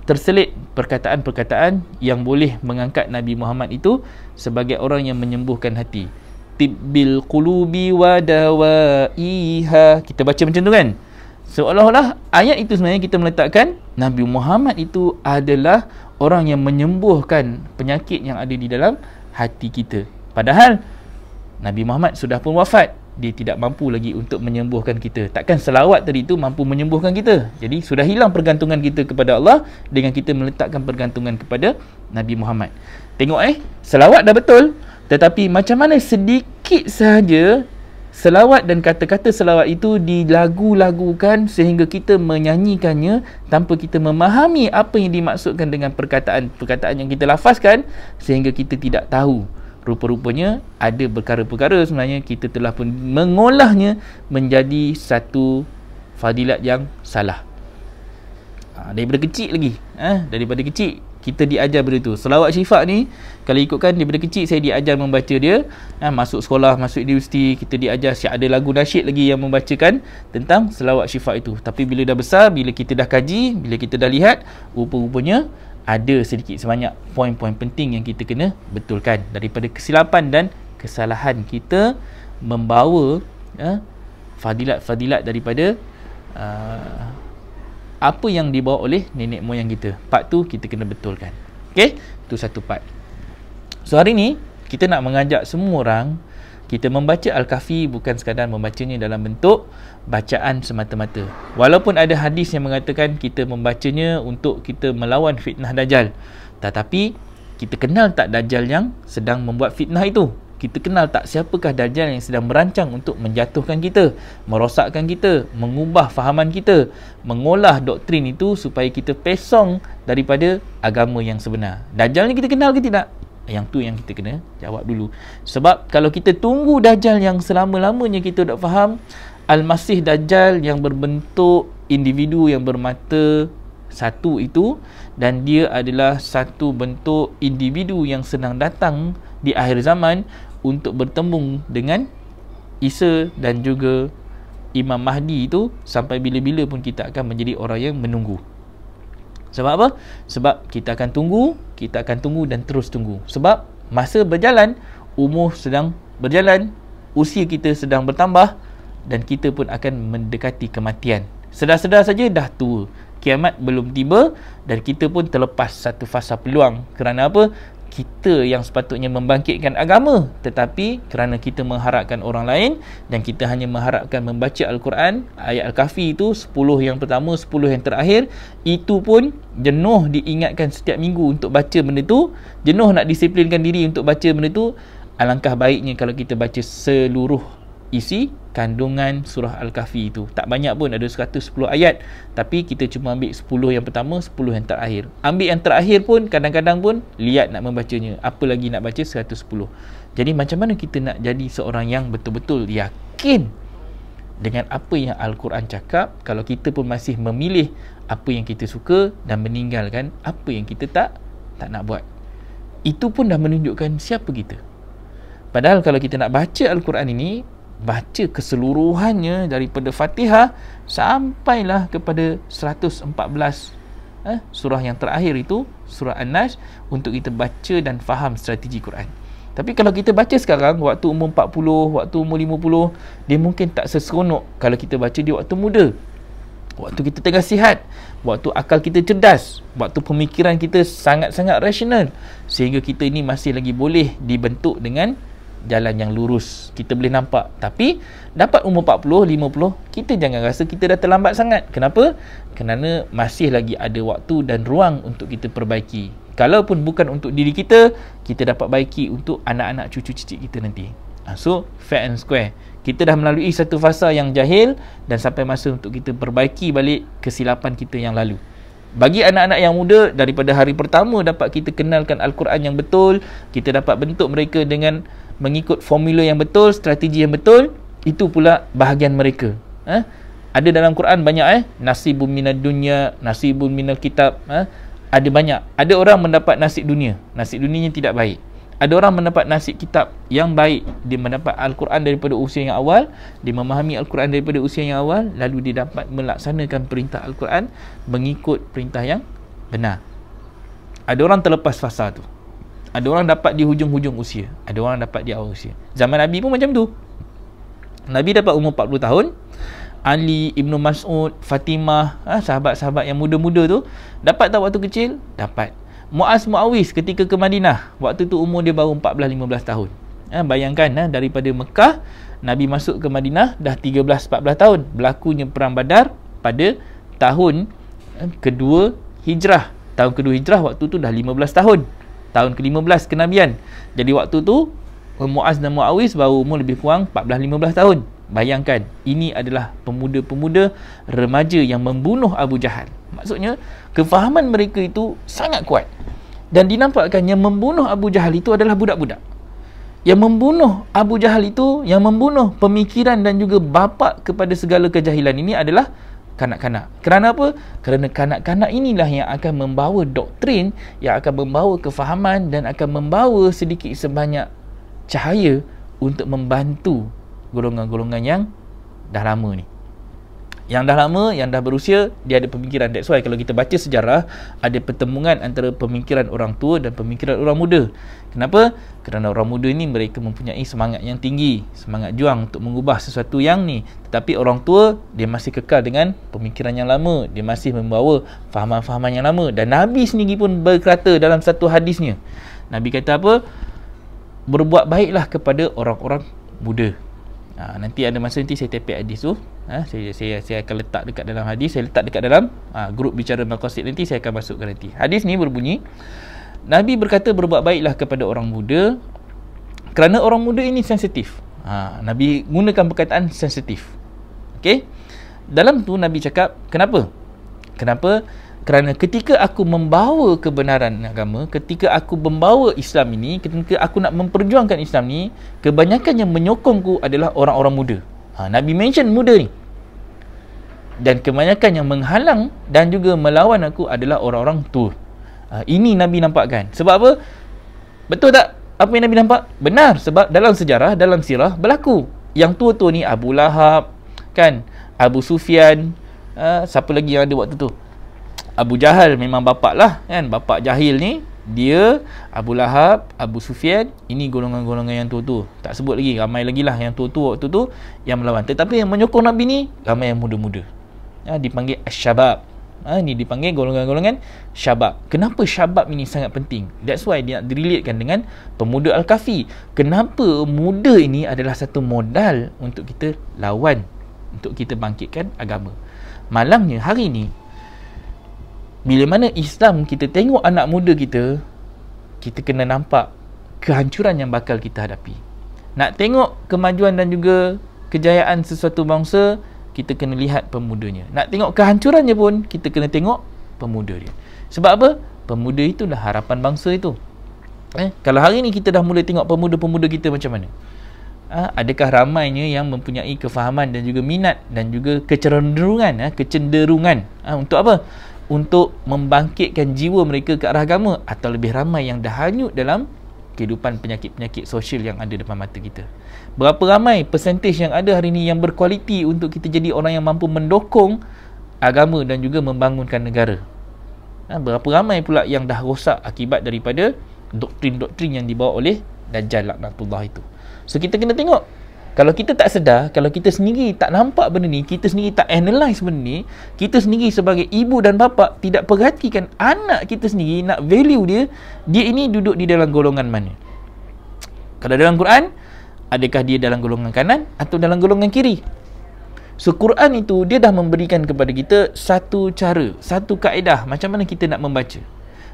terselit perkataan-perkataan yang boleh mengangkat Nabi Muhammad itu sebagai orang yang menyembuhkan hati. Tibbil qulubi wa dawaiha. Kita baca macam tu kan? Seolah-olah ayat itu sebenarnya kita meletakkan Nabi Muhammad itu adalah orang yang menyembuhkan penyakit yang ada di dalam hati kita. Padahal Nabi Muhammad sudah pun wafat. Dia tidak mampu lagi untuk menyembuhkan kita. Takkan selawat tadi itu mampu menyembuhkan kita. Jadi sudah hilang pergantungan kita kepada Allah dengan kita meletakkan pergantungan kepada Nabi Muhammad. Tengok selawat dah betul, tetapi macam mana sedikit sahaja selawat dan kata-kata selawat itu dilagu-lagukan sehingga kita menyanyikannya tanpa kita memahami apa yang dimaksudkan dengan perkataan-perkataan yang kita lafazkan, sehingga kita tidak tahu. Rupa-rupanya ada perkara-perkara sebenarnya kita telah pun mengolahnya menjadi satu fadilat yang salah. Daripada kecil lagi, daripada kecil kita diajar benda tu. Selawat syifa ni kalau ikutkan daripada kecil saya diajar membaca dia. Masuk sekolah, masuk universiti, kita diajar ada lagu nasyid lagi yang membacakan tentang selawat syifa itu. Tapi bila dah besar, bila kita dah kaji, bila kita dah lihat, rupa-rupanya ada sedikit sebanyak poin-poin penting yang kita kena betulkan daripada kesilapan dan kesalahan kita membawa fadilat-fadilat daripada apa yang dibawa oleh nenek moyang kita. Part tu kita kena betulkan. Okey, itu satu part. So hari ni kita nak mengajak semua orang kita membaca Al-Kahfi bukan sekadar membacanya dalam bentuk bacaan semata-mata. Walaupun ada hadis yang mengatakan kita membacanya untuk kita melawan fitnah Dajjal, tetapi kita kenal tak Dajjal yang sedang membuat fitnah itu? Kita kenal tak siapakah Dajjal yang sedang merancang untuk menjatuhkan kita, merosakkan kita, mengubah fahaman kita, mengolah doktrin itu supaya kita pesong daripada agama yang sebenar? Dajjal ni kita kenal ke tidak? Yang tu yang kita kena jawab dulu. Sebab kalau kita tunggu Dajjal yang selama-lamanya kita dah faham, Al-Masih Dajjal yang berbentuk individu yang bermata satu itu, dan dia adalah satu bentuk individu yang sedang datang di akhir zaman untuk bertembung dengan Isa dan juga Imam Mahdi itu, sampai bila-bila pun kita akan menjadi orang yang menunggu. Sebab apa? Sebab kita akan tunggu dan terus tunggu. Sebab masa berjalan, umur sedang berjalan, usia kita sedang bertambah, dan kita pun akan mendekati kematian. Sedar-sedar saja dah tua. Kiamat belum tiba dan kita pun terlepas satu fasa peluang. Kerana apa? Kita yang sepatutnya membangkitkan agama, tetapi kerana kita mengharapkan orang lain dan kita hanya mengharapkan membaca Al-Quran, ayat Al-Kahfi itu 10 yang pertama, 10 yang terakhir, itu pun jenuh diingatkan setiap minggu untuk baca benda tu, jenuh nak disiplinkan diri untuk baca benda tu. Alangkah baiknya kalau kita baca seluruh isi kandungan surah Al-Kahfi itu. Tak banyak pun, ada 110 ayat, tapi kita cuma ambil 10 yang pertama, 10 yang terakhir. Ambil yang terakhir pun kadang-kadang pun liat nak membacanya, apa lagi nak baca 110. Jadi macam mana kita nak jadi seorang yang betul-betul yakin dengan apa yang Al-Quran cakap, kalau kita pun masih memilih apa yang kita suka dan meninggalkan apa yang kita tak nak buat? Itu pun dah menunjukkan siapa kita. Padahal kalau kita nak baca Al-Quran ini, baca keseluruhannya daripada Fatihah sampailah kepada 114 surah yang terakhir itu, surah An-Nas, untuk kita baca dan faham strategi Quran. Tapi kalau kita baca sekarang, waktu umur 40, waktu umur 50, dia mungkin tak seseronok kalau kita baca di waktu muda, waktu kita tengah sihat, waktu akal kita cerdas, waktu pemikiran kita sangat-sangat rasional, sehingga kita ini masih lagi boleh dibentuk dengan jalan yang lurus, kita boleh nampak. Tapi dapat umur 40, 50, kita jangan rasa kita dah terlambat sangat. Kenapa? Kerana masih lagi ada waktu dan ruang untuk kita perbaiki. Kalaupun bukan untuk diri kita, kita dapat baiki untuk anak-anak cucu cicit kita nanti. So, fair and square, kita dah melalui satu fasa yang jahil dan sampai masa untuk kita perbaiki balik kesilapan kita yang lalu. Bagi anak-anak yang muda, daripada hari pertama dapat kita kenalkan Al-Quran yang betul, kita dapat bentuk mereka dengan mengikut formula yang betul, strategi yang betul. Itu pula bahagian mereka. Ada dalam Quran banyak nasibun minad dunya, nasibun minal kitab. Ada banyak. Ada orang mendapat nasib dunia, nasib dunianya tidak baik. Ada orang mendapat nasib kitab yang baik, dia mendapat Al-Quran daripada usia yang awal, dia memahami Al-Quran daripada usia yang awal, lalu dia dapat melaksanakan perintah Al-Quran mengikut perintah yang benar. Ada orang terlepas fasa tu. Ada orang dapat di hujung-hujung usia, ada orang dapat di awal usia. Zaman Nabi pun macam tu. Nabi dapat umur 40 tahun. Ali, Ibnu Mas'ud, Fatimah, sahabat-sahabat yang muda-muda tu, dapat tak waktu kecil? Dapat. Mu'awiz ketika ke Madinah, waktu tu umur dia baru 14-15 tahun. Bayangkan, daripada Mekah Nabi masuk ke Madinah dah 13-14 tahun. Berlakunya perang Badar pada tahun kedua Hijrah. Tahun kedua Hijrah waktu tu dah 15 tahun. Tahun ke-15 kenabian. Jadi waktu tu Mu'az dan Mu'awiz baru umur lebih kurang 14-15 tahun. Bayangkan, ini adalah pemuda-pemuda remaja yang membunuh Abu Jahal. Maksudnya, kefahaman mereka itu sangat kuat. Dan dinampakkan yang membunuh Abu Jahal itu adalah budak-budak. Yang membunuh Abu Jahal itu, yang membunuh pemikiran dan juga bapa kepada segala kejahilan ini adalah kanak-kanak. Kerana apa? Kerana kanak-kanak inilah yang akan membawa doktrin, yang akan membawa kefahaman dan akan membawa sedikit sebanyak cahaya untuk membantu golongan-golongan yang dah lama ni. Yang dah lama, yang dah berusia, dia ada pemikiran. That's why kalau kita baca sejarah, ada pertemuan antara pemikiran orang tua dan pemikiran orang muda. Kenapa? Kerana orang muda ni mereka mempunyai semangat yang tinggi, semangat juang untuk mengubah sesuatu yang ni. Tetapi orang tua, dia masih kekal dengan pemikiran yang lama, dia masih membawa fahaman-fahaman yang lama. Dan Nabi sendiri pun berkata dalam satu hadisnya, Nabi kata apa? Berbuat baiklah kepada orang-orang muda. Nanti ada masa nanti saya tapik hadis tu. Saya akan letak dekat dalam hadis, saya letak dekat dalam grup bicara maqasid, nanti saya akan masukkan nanti. Hadis ni berbunyi, Nabi berkata berbuat baiklah kepada orang muda kerana orang muda ini sensitif. Nabi gunakan perkataan sensitif. Okey. Dalam tu Nabi cakap, kenapa? Kenapa? Kerana ketika aku membawa kebenaran agama, ketika aku membawa Islam ini, ketika aku nak memperjuangkan Islam ni, kebanyakan yang menyokongku adalah orang-orang muda. Nabi mention muda ni. Dan kebanyakan yang menghalang dan juga melawan aku adalah orang-orang tua. Ini Nabi nampakkan. Sebab apa? Betul tak apa yang Nabi nampak? Benar. Sebab dalam sejarah, dalam sirah berlaku. Yang tua-tua ni Abu Lahab, kan? Abu Sufyan, siapa lagi yang ada waktu tu? Abu Jahal memang bapak lah kan, bapak jahil ni. Dia, Abu Lahab, Abu Sufyan, ini golongan-golongan yang tua-tua. Tak sebut lagi, ramai lagi lah yang tua-tua waktu tu yang melawan. Tetapi yang menyokong Nabi ni ramai yang muda-muda. Dipanggil Asy-Syabab. Ni dipanggil golongan-golongan Syabab. Kenapa Syabab ini sangat penting? That's why dia nak direlatekan dengan pemuda Al-Kahfi. Kenapa muda ini adalah satu modal untuk kita lawan, untuk kita bangkitkan agama. Malangnya hari ni, bila mana Islam kita tengok anak muda kita, kita kena nampak kehancuran yang bakal kita hadapi. Nak tengok kemajuan dan juga kejayaan sesuatu bangsa, kita kena lihat pemudanya. Nak tengok kehancurannya pun, kita kena tengok pemuda dia. Sebab apa? Pemuda itulah harapan bangsa itu. Kalau hari ni kita dah mula tengok pemuda-pemuda kita macam mana? Adakah ramainya yang mempunyai kefahaman dan juga minat dan juga kecenderungan untuk apa? Untuk membangkitkan jiwa mereka ke arah agama, atau lebih ramai yang dah hanyut dalam kehidupan penyakit-penyakit sosial yang ada depan mata kita? Berapa ramai persentage yang ada hari ini yang berkualiti untuk kita jadi orang yang mampu mendokong agama dan juga membangunkan negara? Berapa ramai pula yang dah rosak akibat daripada doktrin-doktrin yang dibawa oleh Dajjal laknatullah itu? So kita kena tengok. Kalau kita tak sedar, kalau kita sendiri tak nampak benda ni, kita sendiri tak analyse benda ni, kita sendiri sebagai ibu dan bapa tidak perhatikan anak kita sendiri, nak value dia, dia ini duduk di dalam golongan mana? Kalau dalam Quran, adakah dia dalam golongan kanan atau dalam golongan kiri? So Quran itu dia dah memberikan kepada kita satu cara, satu kaedah macam mana kita nak membaca.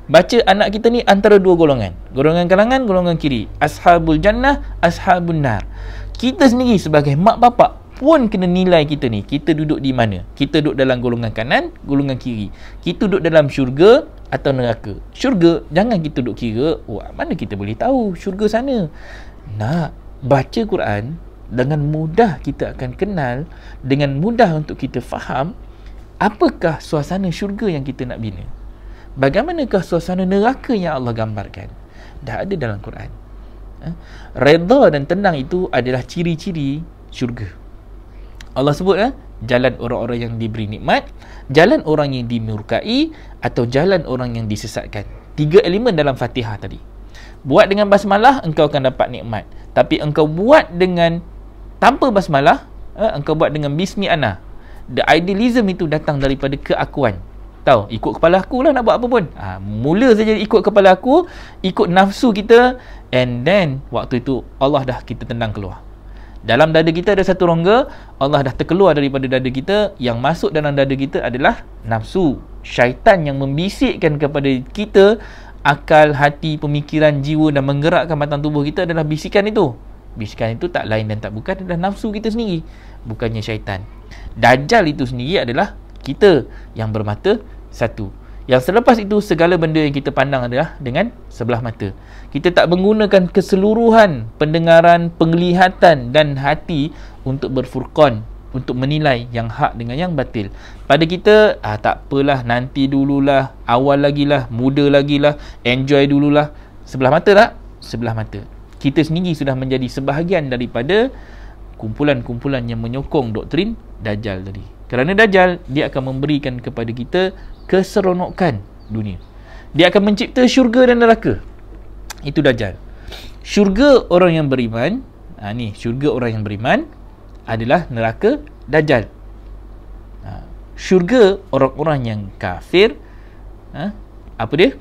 Baca anak kita ni antara dua golongan. Golongan kanan, golongan kiri. Ashabul jannah, ashabun nar. Kita sendiri sebagai mak bapak pun kena nilai kita ni, kita duduk di mana? Kita duduk dalam golongan kanan, golongan kiri. Kita duduk dalam syurga atau neraka? Syurga, jangan kita duduk kira, mana kita boleh tahu syurga sana? Nak baca Quran, dengan mudah kita akan kenal, dengan mudah untuk kita faham apakah suasana syurga yang kita nak bina. Bagaimanakah suasana neraka yang Allah gambarkan? Dah ada dalam Quran. Redha dan tenang itu adalah ciri-ciri syurga. Allah sebut jalan orang-orang yang diberi nikmat, jalan orang yang dimurkai, atau jalan orang yang disesatkan. 3 elemen dalam Fatihah tadi. Buat dengan basmalah, engkau akan dapat nikmat. Tapi engkau buat dengan tanpa basmalah, engkau buat dengan bismi ana. The idealism itu datang daripada keakuan. Tahu, ikut kepala aku lah nak buat apa pun. Mula saja ikut kepala aku, ikut nafsu kita, and then waktu itu Allah dah kita tendang keluar. Dalam dada kita ada satu rongga, Allah dah terkeluar daripada dada kita. Yang masuk dalam dada kita adalah nafsu, syaitan yang membisikkan kepada kita. Akal, hati, pemikiran, jiwa dan menggerakkan batang tubuh kita adalah bisikan itu. Bisikan itu tak lain dan tak bukan adalah nafsu kita sendiri, bukannya syaitan. Dajjal itu sendiri adalah kita yang bermata satu. Yang selepas itu, segala benda yang kita pandang adalah dengan sebelah mata. Kita tak menggunakan keseluruhan pendengaran, penglihatan dan hati untuk berfurqan, untuk menilai yang hak dengan yang batil. Pada kita, tak apalah, nanti dululah, awal lagi lah, muda lagi lah, enjoy dululah. Sebelah mata tak? Sebelah mata. Kita sendiri sudah menjadi sebahagian daripada kumpulan-kumpulan yang menyokong doktrin Dajjal tadi. Kerana Dajjal, dia akan memberikan kepada kita keseronokan dunia. Dia akan mencipta syurga dan neraka. Itu Dajjal. Syurga orang yang beriman, syurga orang yang beriman adalah neraka Dajjal. Syurga orang-orang yang kafir, apa dia?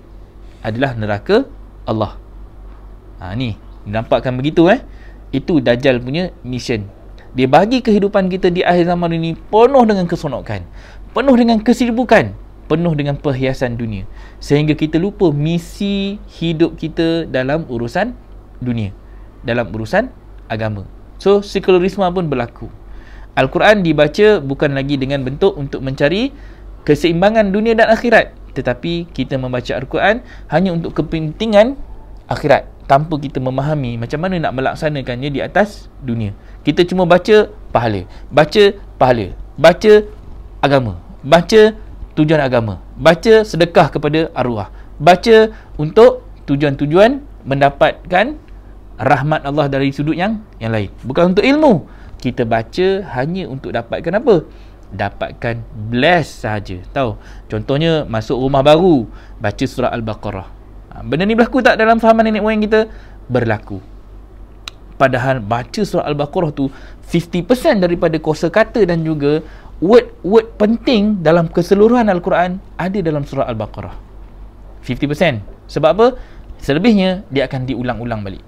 Adalah neraka Allah. Ni, nampakkan begitu Itu Dajjal punya mission. Dia bagi kehidupan kita di akhir zaman ini penuh dengan keseronokan, penuh dengan kesibukan, penuh dengan perhiasan dunia, sehingga kita lupa misi hidup kita dalam urusan dunia, dalam urusan agama. So sekularisme pun berlaku. Al-Quran dibaca bukan lagi dengan bentuk untuk mencari keseimbangan dunia dan akhirat, tetapi kita membaca Al-Quran hanya untuk kepentingan akhirat, tanpa kita memahami macam mana nak melaksanakannya di atas dunia. Kita cuma baca pahala, baca pahala, baca agama, baca tujuan agama, baca sedekah kepada arwah, baca untuk tujuan-tujuan mendapatkan rahmat Allah dari sudut yang lain, bukan untuk ilmu. Kita baca hanya untuk dapatkan apa? dapatkan bless sahaja. Tahu? Contohnya masuk rumah baru, baca surah Al-Baqarah. Benda ni berlaku tak dalam fahaman nenek moyang kita? Berlaku. Padahal baca surah Al-Baqarah tu 50% daripada kosakata dan juga word-word penting dalam keseluruhan Al-Quran ada dalam surah Al-Baqarah. 50%. Sebab apa? Selebihnya dia akan diulang-ulang balik.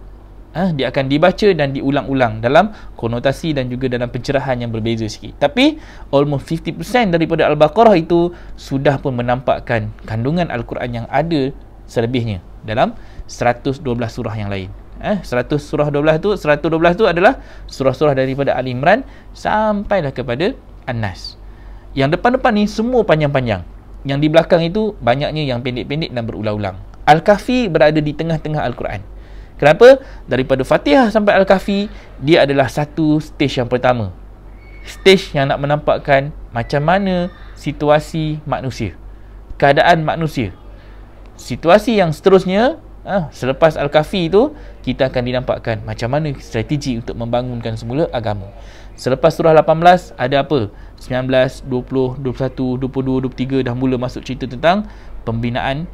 Dia akan dibaca dan diulang-ulang dalam konotasi dan juga dalam pencerahan yang berbeza sikit. Tapi almost 50% daripada Al-Baqarah itu sudah pun menampakkan kandungan Al-Quran yang ada selebihnya dalam 112 surah yang lain. 100 surah 12 tu, 112 tu adalah surah-surah daripada Ali Imran sampailah kepada An-Nas. Yang depan-depan ni semua panjang-panjang. Yang di belakang itu banyaknya yang pendek-pendek dan berulang-ulang. Al-Kahfi berada di tengah-tengah Al-Quran. Kenapa? Daripada Fatihah sampai Al-Kahfi, dia adalah satu stage yang pertama. Stage yang nak menampakkan macam mana situasi manusia, keadaan manusia. Situasi yang seterusnya, selepas Al-Kahfi itu, kita akan dinampakkan macam mana strategi untuk membangunkan semula agama. Selepas surah 18, ada apa? 19, 20, 21, 22, 23 dah mula masuk cerita tentang pembinaan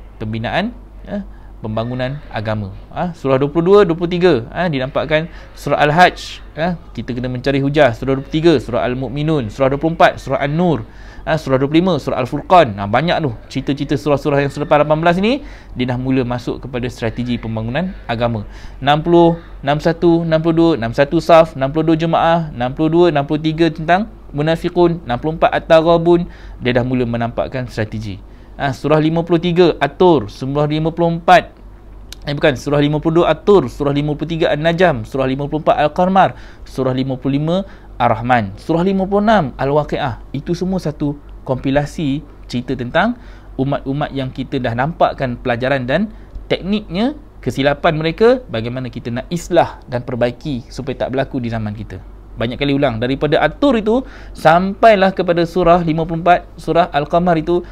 pembangunan agama. Surah 22, 23 dinampakkan surah Al-Hajj, kita kena mencari hujah. Surah 23, surah Al-Mu'minun. Surah 24, surah An-Nur. Surah 25, surah Al-Furqan. Banyak tu cerita-cerita surah-surah yang selepas 18 ni, dia dah mula masuk kepada strategi pembangunan agama. 60, 61, 62, 61 Saf, 62 Jemaah, 62, 63 tentang Munafiqun, 64 At-Taghabun. Dia dah mula menampakkan strategi. Surah 53 At-Tur, surah 54 surah 52 At-Tur, surah 53 An-Najm, surah 54 Al-Qamar, surah 55 Ar-Rahman, surah 56 Al-Waqi'ah. Itu semua satu kompilasi cerita tentang umat-umat yang kita dah nampakkan pelajaran dan tekniknya, kesilapan mereka, bagaimana kita nak islah dan perbaiki supaya tak berlaku di zaman kita. Banyak kali ulang daripada At-Tur itu sampailah kepada surah 54 surah Al-Qamar itu,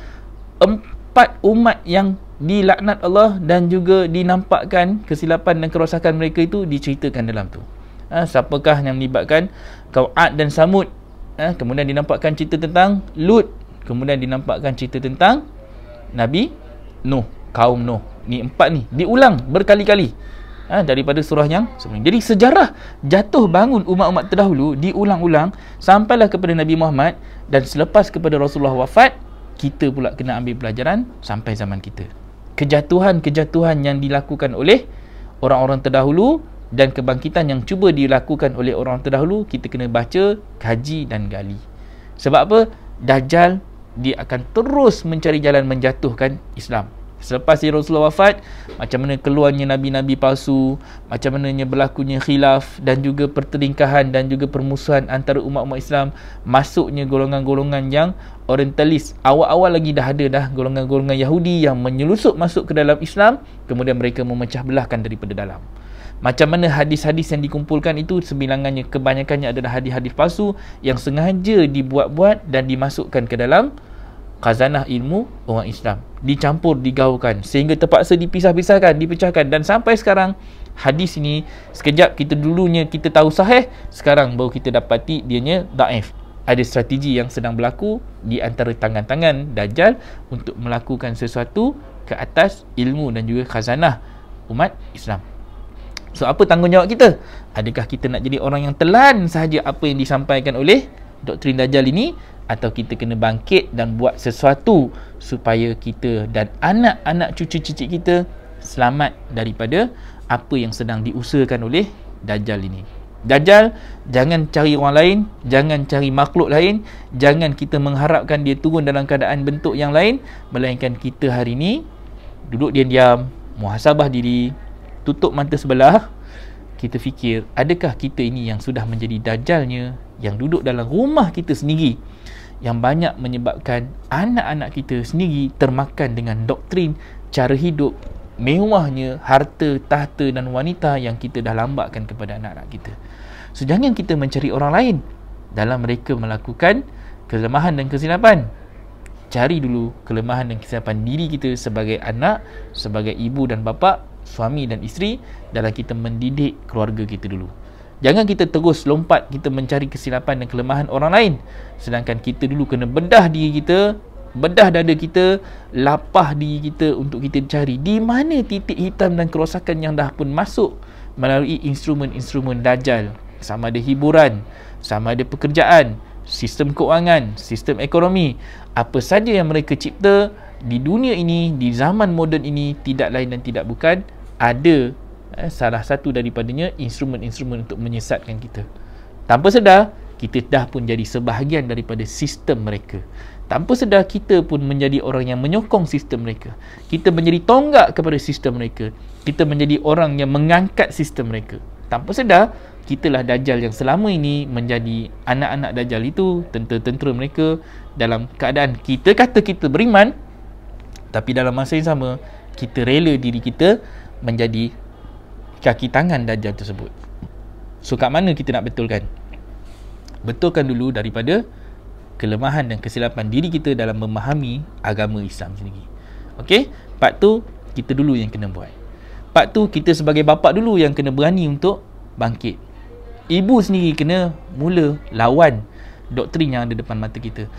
4 umat yang dilaknat Allah dan juga dinampakkan kesilapan dan kerosakan mereka itu diceritakan dalam tu. Siapakah yang melibatkan kaum Ad dan Samud? Kemudian dinampakkan cerita tentang Lut. Kemudian dinampakkan cerita tentang Nabi Nuh, kaum Nuh. Ni 4 ni diulang berkali-kali daripada surah yang sebelum. Jadi sejarah jatuh bangun umat-umat terdahulu diulang-ulang sampailah kepada Nabi Muhammad, dan selepas kepada Rasulullah wafat, kita pula kena ambil pelajaran sampai zaman kita. Kejatuhan-kejatuhan yang dilakukan oleh orang-orang terdahulu dan kebangkitan yang cuba dilakukan oleh orang terdahulu, kita kena baca, kaji dan gali. Sebab apa? Dajjal dia akan terus mencari jalan menjatuhkan Islam. Selepas Rasulullah wafat, macam mana keluarnya nabi-nabi palsu, macam mananya berlakunya khilaf dan juga pertelingkahan dan juga permusuhan antara umat-umat Islam, masuknya golongan-golongan yang orientalis. Awal-awal lagi dah ada golongan-golongan Yahudi yang menyelusup masuk ke dalam Islam, kemudian mereka memecah belahkan daripada dalam. Macam mana hadis-hadis yang dikumpulkan itu sebilangannya, kebanyakannya adalah hadis-hadis palsu yang sengaja dibuat-buat dan dimasukkan ke dalam khazanah ilmu orang Islam, dicampur, digaulkan sehingga terpaksa dipisah-pisahkan, dipecahkan, dan sampai sekarang hadis ini sekejap kita dulunya kita tahu sahih, sekarang baru kita dapati dianya daif. Ada strategi yang sedang berlaku di antara tangan-tangan Dajjal untuk melakukan sesuatu ke atas ilmu dan juga khazanah umat Islam. So apa tanggungjawab kita? Adakah kita nak jadi orang yang telan sahaja apa yang disampaikan oleh doktrin Dajjal ini, atau kita kena bangkit dan buat sesuatu supaya kita dan anak-anak cucu-cucu kita selamat daripada apa yang sedang diusahakan oleh Dajjal ini. Dajjal, jangan cari orang lain, jangan cari makhluk lain, jangan kita mengharapkan dia turun dalam keadaan bentuk yang lain, melainkan kita hari ini duduk diam-diam, muhasabah diri, tutup mata sebelah, kita fikir, adakah kita ini yang sudah menjadi Dajjalnya, yang duduk dalam rumah kita sendiri, yang banyak menyebabkan anak-anak kita sendiri termakan dengan doktrin cara hidup mewahnya, harta, tahta dan wanita yang kita dah lambatkan kepada anak-anak kita. So jangan kita mencari orang lain dalam mereka melakukan kelemahan dan kesilapan. Cari dulu kelemahan dan kesilapan diri kita sebagai anak, sebagai ibu dan bapa, suami dan isteri, dalam kita mendidik keluarga kita dulu. Jangan kita terus lompat kita mencari kesilapan dan kelemahan orang lain, sedangkan kita dulu kena bedah diri kita, bedah dada kita, lapah diri kita untuk kita cari di mana titik hitam dan kerosakan yang dah pun masuk melalui instrumen-instrumen Dajjal. Sama ada hiburan, sama ada pekerjaan, sistem keuangan, sistem ekonomi, apa saja yang mereka cipta di dunia ini, di zaman moden ini, tidak lain dan tidak bukan ada salah satu daripadanya instrumen-instrumen untuk menyesatkan kita. Tanpa sedar, kita dah pun jadi sebahagian daripada sistem mereka. Tanpa sedar, kita pun menjadi orang yang menyokong sistem mereka. Kita menjadi tonggak kepada sistem mereka. Kita menjadi orang yang mengangkat sistem mereka. Tanpa sedar, kitalah Dajjal yang selama ini menjadi anak-anak Dajjal itu, tentera-tentera mereka, dalam keadaan kita kata kita beriman, tapi dalam masa yang sama, kita rela diri kita menjadi kaki tangan Dajjal tersebut. So kat mana kita nak betulkan? Betulkan dulu daripada kelemahan dan kesilapan diri kita dalam memahami agama Islam sendiri. Okey? Part tu kita dulu yang kena buat. Part tu kita sebagai bapa dulu yang kena berani untuk bangkit. Ibu sendiri kena mula lawan doktrin yang ada depan mata kita.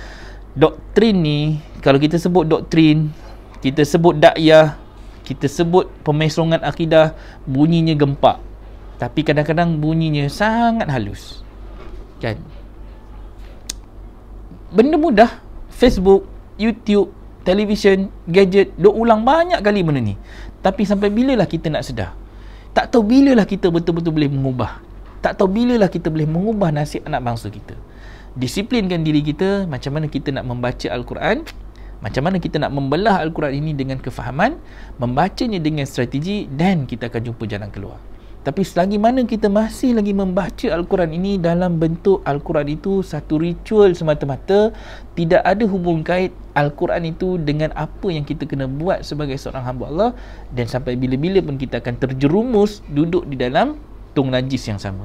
Doktrin ni, kalau kita sebut doktrin, kita sebut dakwah, kita sebut pemesrongan akidah, bunyinya gempak, tapi kadang-kadang bunyinya sangat halus, kan? Benda mudah, Facebook, YouTube, televisyen, gadget, duk ulang banyak kali benda ni. Tapi sampai bilalah kita nak sedar? Tak tahu bilalah kita betul-betul boleh mengubah. Tak tahu bilalah kita boleh mengubah nasib anak bangsa kita. Disiplinkan diri kita, macam mana kita nak membaca Al-Quran, macam mana kita nak membelah Al-Quran ini dengan kefahaman, membacanya dengan strategi, dan kita akan jumpa jalan keluar. Tapi selagi mana kita masih lagi membaca Al-Quran ini dalam bentuk Al-Quran itu satu ritual semata-mata, tidak ada hubung kait Al-Quran itu dengan apa yang kita kena buat sebagai seorang hamba Allah, dan sampai bila-bila pun kita akan terjerumus duduk di dalam tong najis yang sama.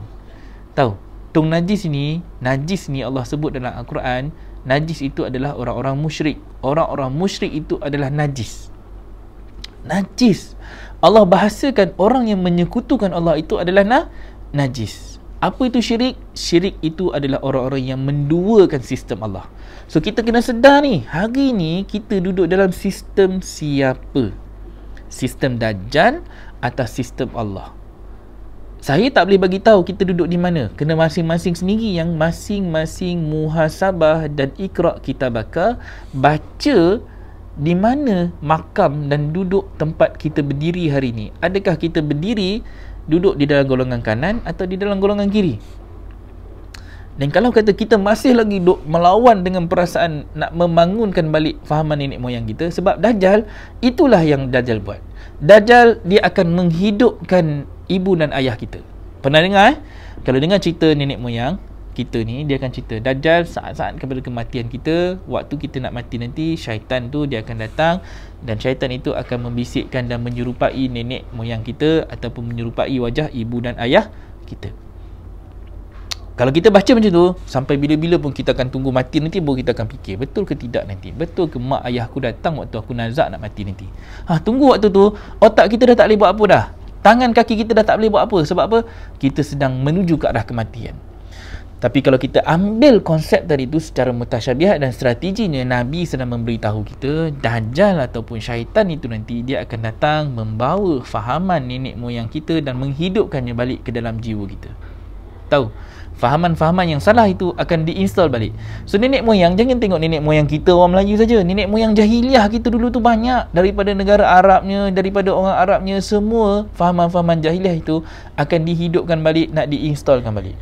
Tahu? Tong najis ni Allah sebut dalam Al-Quran, najis itu adalah orang-orang musyrik. Orang-orang musyrik itu adalah najis. Najis. Allah bahasakan orang yang menyekutukan Allah itu adalah najis. Apa itu syirik? Syirik itu adalah orang-orang yang menduakan sistem Allah. So kita kena sedar ni, hari ni kita duduk dalam sistem siapa? Sistem Dajjal atau sistem Allah? Saya tak boleh bagi tahu kita duduk di mana. Kena masing-masing sendiri yang masing-masing muhasabah dan iqra' kitabaka, baca di mana makam dan duduk tempat kita berdiri hari ini. Adakah kita berdiri duduk di dalam golongan kanan atau di dalam golongan kiri? Dan kalau kata kita masih lagi duduk melawan dengan perasaan nak membangunkan balik fahaman nenek moyang kita, sebab Dajjal, itulah yang Dajjal buat. Dajjal, dia akan menghidupkan ibu dan ayah kita. Pernah dengar? Kalau dengar cerita nenek moyang kita ni, dia akan cerita Dajjal saat-saat kepada kematian kita, waktu kita nak mati nanti, syaitan tu dia akan datang, dan syaitan itu akan membisikkan dan menyerupai nenek moyang kita ataupun menyerupai wajah ibu dan ayah kita. Kalau kita baca macam tu, sampai bila-bila pun kita akan tunggu mati nanti, baru kita akan fikir, betul ke tidak nanti? Betul ke mak ayah aku datang waktu aku nazak nak mati nanti? Tunggu waktu tu, otak kita dah tak boleh buat apa dah. Tangan kaki kita dah tak boleh buat apa. Sebab apa? Kita sedang menuju ke arah kematian. Tapi kalau kita ambil konsep tadi itu secara mutasyabihat dan strateginya, Nabi sedang memberitahu kita, Dajjal ataupun syaitan itu nanti dia akan datang membawa fahaman nenek moyang kita dan menghidupkannya balik ke dalam jiwa kita. Tahu? Fahaman-fahaman yang salah itu akan diinstal balik. So nenek moyang, jangan tengok nenek moyang kita orang Melayu saja. Nenek moyang jahiliah kita dulu tu banyak. Daripada negara Arabnya, daripada orang Arabnya, semua fahaman-fahaman jahiliah itu akan dihidupkan balik, nak diinstalkan balik.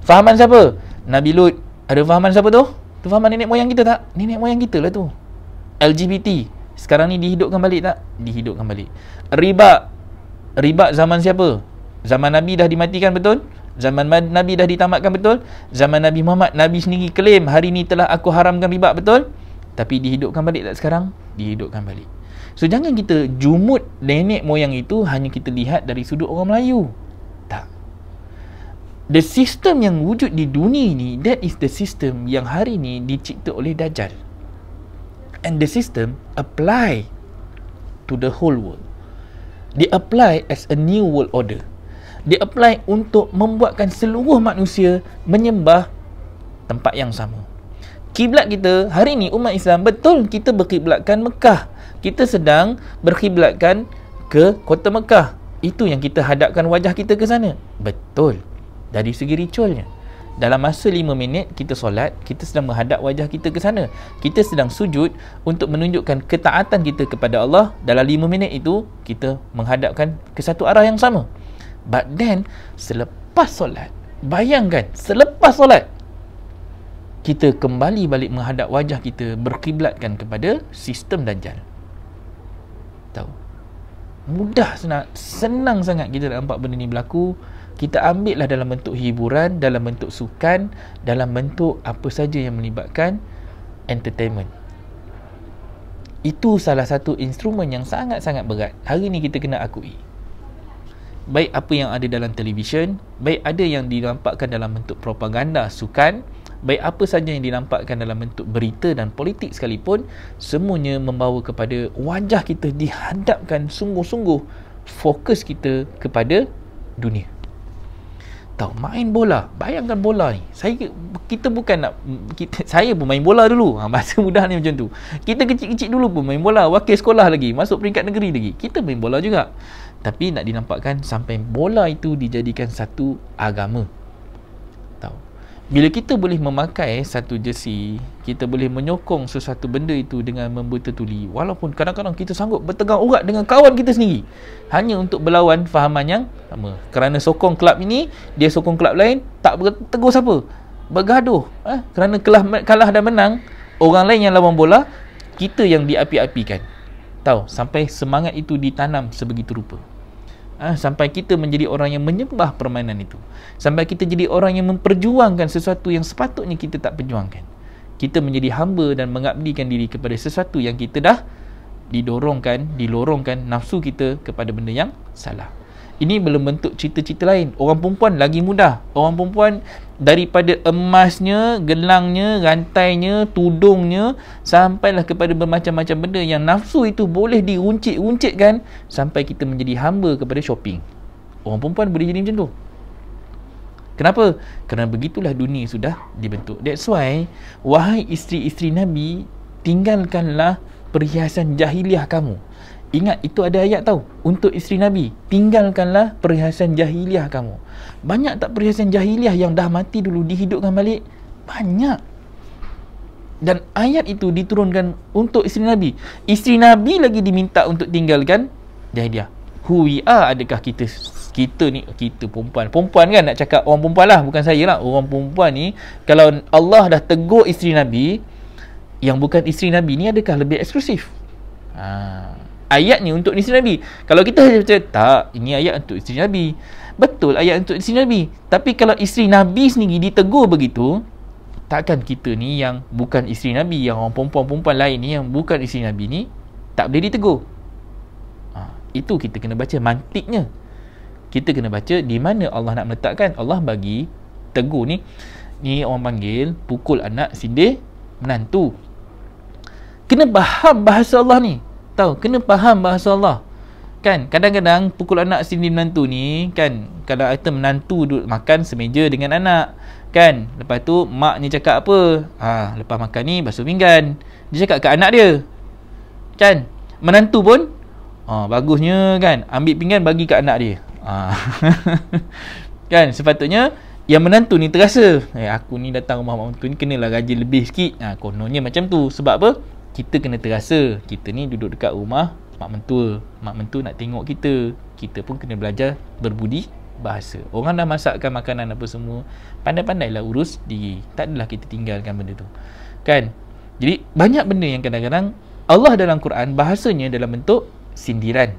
Fahaman siapa? Nabi Lut. Ada fahaman siapa tu? Tu fahaman nenek moyang kita tak? Nenek moyang kita lah tu. LGBT sekarang ni dihidupkan balik tak? Dihidupkan balik. Riba zaman siapa? Zaman Nabi dah dimatikan, betul? Zaman Nabi dah ditamatkan, betul? Zaman Nabi Muhammad, Nabi sendiri claim hari ni telah aku haramkan riba, betul? Tapi dihidupkan balik tak sekarang? Dihidupkan balik. So jangan kita jumut nenek moyang itu hanya kita lihat dari sudut orang Melayu. Tak. The system yang wujud di dunia ini, that is the system yang hari ni dicipta oleh Dajjal. And the system apply to the whole world. They apply as a new world order. Dia apply untuk membuatkan seluruh manusia menyembah tempat yang sama. Kiblat kita hari ni umat Islam, betul kita berkiblatkan Mekah. Kita sedang berkiblatkan ke kota Mekah. Itu yang kita hadapkan wajah kita ke sana. Betul. Dari segi ritualnya, dalam masa 5 minit kita solat, kita sedang menghadap wajah kita ke sana. Kita sedang sujud untuk menunjukkan ketaatan kita kepada Allah. Dalam 5 minit itu kita menghadapkan ke satu arah yang sama. But then selepas solat, bayangkan selepas solat kita kembali balik menghadap wajah kita, berkiblatkan kepada sistem Dajjal. Tahu? Mudah, senang sangat kita nak nampak benda ni berlaku. Kita ambillah dalam bentuk hiburan, dalam bentuk sukan, dalam bentuk apa saja yang melibatkan entertainment. Itu salah satu instrumen yang sangat-sangat berat. Hari ni kita kena akui. Baik apa yang ada dalam televisyen, baik ada yang dinampakkan dalam bentuk propaganda sukan, baik apa saja yang dinampakkan dalam bentuk berita dan politik sekalipun, semuanya membawa kepada wajah kita dihadapkan sungguh-sungguh, fokus kita kepada dunia. Tahu, main bola, bayangkan bola ni. Kita bukan nak saya pun main bola dulu. Bahasa mudah ni macam tu. Kita kecil-kecil dulu pun main bola, wakil sekolah lagi, masuk peringkat negeri lagi. Kita main bola juga. Tapi nak dinampakkan sampai bola itu dijadikan satu agama. Tahu. Bila kita boleh memakai satu jersey, kita boleh menyokong sesuatu benda itu dengan membuta tuli, walaupun kadang-kadang kita sanggup bertegang urat dengan kawan kita sendiri hanya untuk berlawan fahaman yang sama. Kerana sokong kelab ini, dia sokong kelab lain, tak bertegur siapa, bergaduh. Kerana kalah dan menang, orang lain yang lawan bola, kita yang diapi-apikan. Tahu, sampai semangat itu ditanam sebegitu rupa. Sampai kita menjadi orang yang menyembah permainan itu. Sampai kita jadi orang yang memperjuangkan sesuatu yang sepatutnya kita tak perjuangkan. Kita menjadi hamba dan mengabdikan diri kepada sesuatu yang kita dah dilorongkan nafsu kita kepada benda yang salah. Ini belum bentuk cerita-cerita lain. Orang perempuan lagi mudah. Orang perempuan daripada emasnya, gelangnya, rantainya, tudungnya, sampailah kepada bermacam-macam benda yang nafsu itu boleh diruncit-runcitkan sampai kita menjadi hamba kepada shopping. Orang perempuan boleh jadi macam tu. Kenapa? Kerana begitulah dunia sudah dibentuk. That's why, wahai isteri-isteri Nabi, tinggalkanlah perhiasan jahiliah kamu. Ingat, itu ada ayat tahu, untuk isteri Nabi, tinggalkanlah perhiasan jahiliah kamu. Banyak tak perhiasan jahiliah yang dah mati dulu dihidupkan balik? Banyak. Dan ayat itu diturunkan untuk isteri Nabi. Isteri Nabi lagi diminta untuk tinggalkan jahiliah. Who we are? Adakah kita ni, kita perempuan kan, nak cakap orang perempuan lah, bukan saya lah. Orang perempuan ni, kalau Allah dah tegur isteri Nabi, yang bukan isteri Nabi ni adakah lebih eksklusif? Ayat ni untuk isteri Nabi. Kalau kita baca, tak, ini ayat untuk isteri Nabi. Betul, ayat untuk isteri Nabi. Tapi kalau isteri Nabi sendiri ditegur begitu, takkan kita ni yang bukan isteri Nabi, yang orang perempuan-perempuan lain ni yang bukan isteri Nabi ni, tak boleh ditegur? Itu kita kena baca mantiknya. Kita kena baca di mana Allah nak meletakkan. Allah bagi tegur ni orang panggil pukul anak sindir menantu. Kena faham bahasa Allah ni. Tahu, kena faham bahasa Allah. Kan, kadang-kadang pukul anak sindir menantu ni, kan, kalau kita menantu duduk makan semeja dengan anak, kan, lepas tu mak ni cakap apa? Lepas makan ni basuh pinggan. Dia cakap ke anak dia. Kan, menantu pun bagusnya kan, ambil pinggan bagi ke anak dia. Kan, sepatutnya yang menantu ni terasa, aku ni datang rumah mak menantu ni kenalah gaji lebih sikit. Kononnya macam tu. Sebab apa? Kita kena terasa kita ni duduk dekat rumah mak mentua. Mak mentua nak tengok kita. Kita pun kena belajar berbudi bahasa. Orang dah masakkan makanan apa semua, pandai-pandailah urus diri. Tak adalah kita tinggalkan benda tu. Kan? Jadi banyak benda yang kadang-kadang Allah dalam Quran bahasanya dalam bentuk sindiran,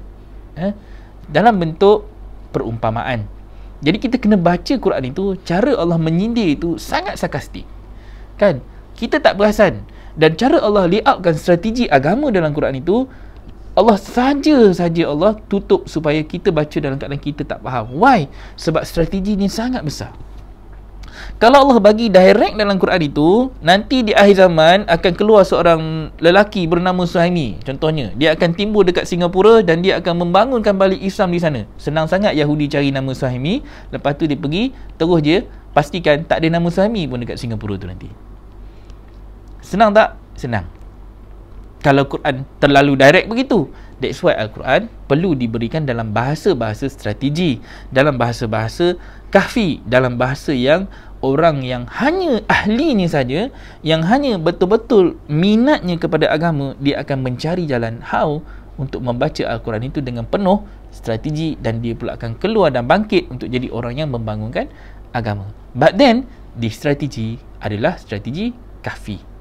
dalam bentuk perumpamaan. Jadi kita kena baca Quran itu, cara Allah menyindir itu sangat sarkastik. Kan? Kita tak perasan. Dan cara Allah layoutkan strategi agama dalam Quran itu, Allah saja Allah tutup supaya kita baca dalam keadaan kita tak faham. Why? Sebab strategi ni sangat besar. Kalau Allah bagi direct dalam Quran itu, nanti di akhir zaman akan keluar seorang lelaki bernama Suhaimi. Contohnya, dia akan timbul dekat Singapura dan dia akan membangunkan balik Islam di sana. Senang sangat Yahudi cari nama Suhaimi, lepas tu dia pergi, terus je pastikan tak ada nama Suhaimi pun dekat Singapura tu nanti. Senang tak? Senang. Kalau Quran terlalu direct begitu. That's why Al-Quran perlu diberikan dalam bahasa-bahasa strategi, dalam bahasa-bahasa kahfi, dalam bahasa yang orang yang hanya ahlinya saja, yang hanya betul-betul minatnya kepada agama, dia akan mencari jalan how untuk membaca Al-Quran itu dengan penuh strategi, dan dia pula akan keluar dan bangkit untuk jadi orang yang membangunkan agama. But then, di strategi adalah strategi kahfi.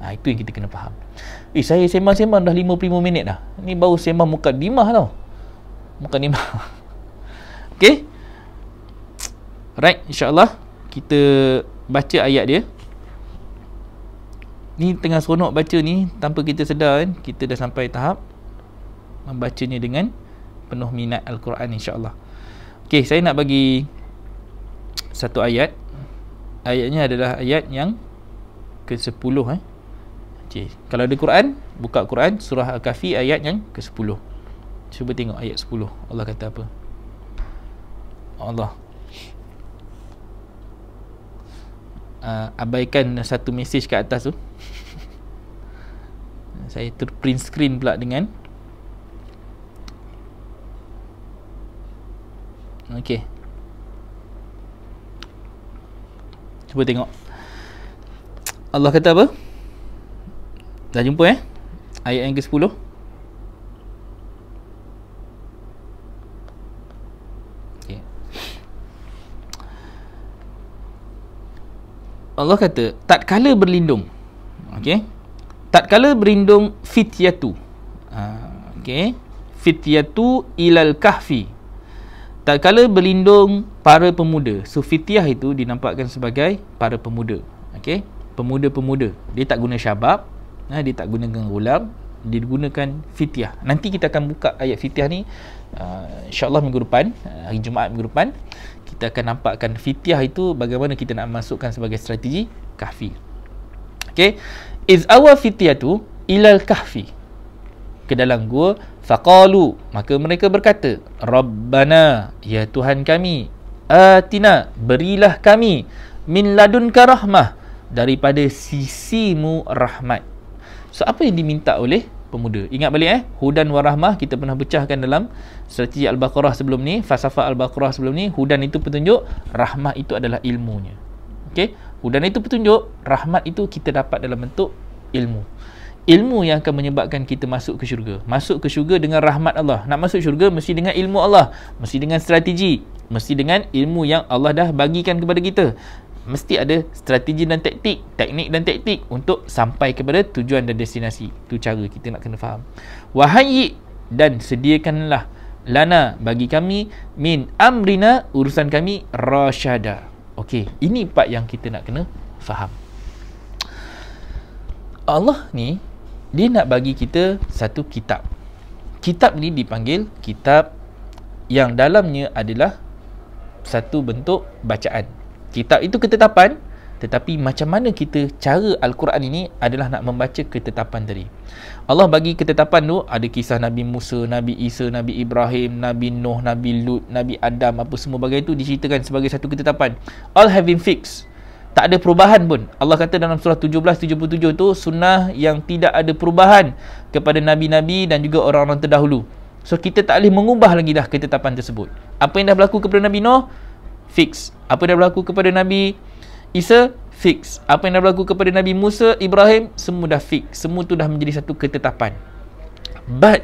Itu yang kita kena faham. Saya sembang-sembang dah 55 minit dah. Ni baru sembang mukadimah tau. Mukadimah. Okay. Right, insyaAllah kita baca ayat dia. Ni tengah seronok baca ni, tanpa kita sedar kan, kita dah sampai tahap membacanya dengan penuh minat Al-Quran, insyaAllah. Okay, saya nak bagi satu ayat. Ayatnya adalah ayat yang ke-10 Okay. Kalau ada Quran, buka Quran surah Al-Kahfi ayat yang ke-10. Cuba tengok ayat 10. Allah kata apa? Allah abaikan satu mesej kat atas tu. Saya print screen pula dengan okey. Cuba tengok. Allah kata apa? Dah jumpa ayat yang ke-10. Okay. Allah kata, tatkala berlindung. Okey. Tatkala berlindung fityatu. Okey. Fityatu ilal kahfi. Tatkala berlindung para pemuda. So fityah itu dinampakkan sebagai para pemuda. Okey. Pemuda-pemuda. Dia tak guna syabab. Dia tak gunakan gulam, dia gunakan fityah. Nanti kita akan buka ayat fityah ni insyaAllah minggu depan, hari Jumaat minggu depan, kita akan nampakkan fityah itu bagaimana kita nak masukkan sebagai strategi kahfi. Okay. Iz awa fityatu ilal kahfi, ke dalam gua, faqalu, maka mereka berkata, Rabbana, ya Tuhan kami, atina, berilah kami, min ladunka rahmah, daripada sisimu rahmat. So, apa yang diminta oleh pemuda? Ingat balik Hudan wa rahmah, kita pernah pecahkan dalam strategi Al-Baqarah sebelum ni, falsafah Al-Baqarah sebelum ni. Hudan itu petunjuk, rahmah itu adalah ilmunya. Okey, hudan itu petunjuk, rahmat itu kita dapat dalam bentuk ilmu. Ilmu yang akan menyebabkan kita masuk ke syurga. Masuk ke syurga dengan rahmat Allah. Nak masuk syurga mesti dengan ilmu Allah, mesti dengan strategi, mesti dengan ilmu yang Allah dah bagikan kepada kita. Mesti ada strategi dan taktik, teknik dan taktik untuk sampai kepada tujuan dan destinasi. Itu cara kita nak kena faham. Wahayyi, dan sediakanlah, lana, bagi kami, min amrina, urusan kami, rasyada. Okey, ini part yang kita nak kena faham. Allah ni, dia nak bagi kita satu kitab. Kitab ni dipanggil kitab yang dalamnya adalah satu bentuk bacaan. Kitab itu ketetapan, tetapi macam mana kita cara Al-Quran ini adalah nak membaca ketetapan tadi. Allah bagi ketetapan tu, ada kisah Nabi Musa, Nabi Isa, Nabi Ibrahim, Nabi Nuh, Nabi Lut, Nabi Adam, apa semua bagai itu diceritakan sebagai satu ketetapan. All have been fixed. Tak ada perubahan pun. Allah kata dalam surah 17:77 tu, sunnah yang tidak ada perubahan kepada Nabi-Nabi dan juga orang-orang terdahulu. So kita tak boleh mengubah lagi dah ketetapan tersebut. Apa yang dah berlaku kepada Nabi Nuh, fix. Apa yang dah berlaku kepada Nabi Isa, fix. Apa yang dah berlaku kepada Nabi Musa, Ibrahim, semua dah fix. Semua tu dah menjadi satu ketetapan. But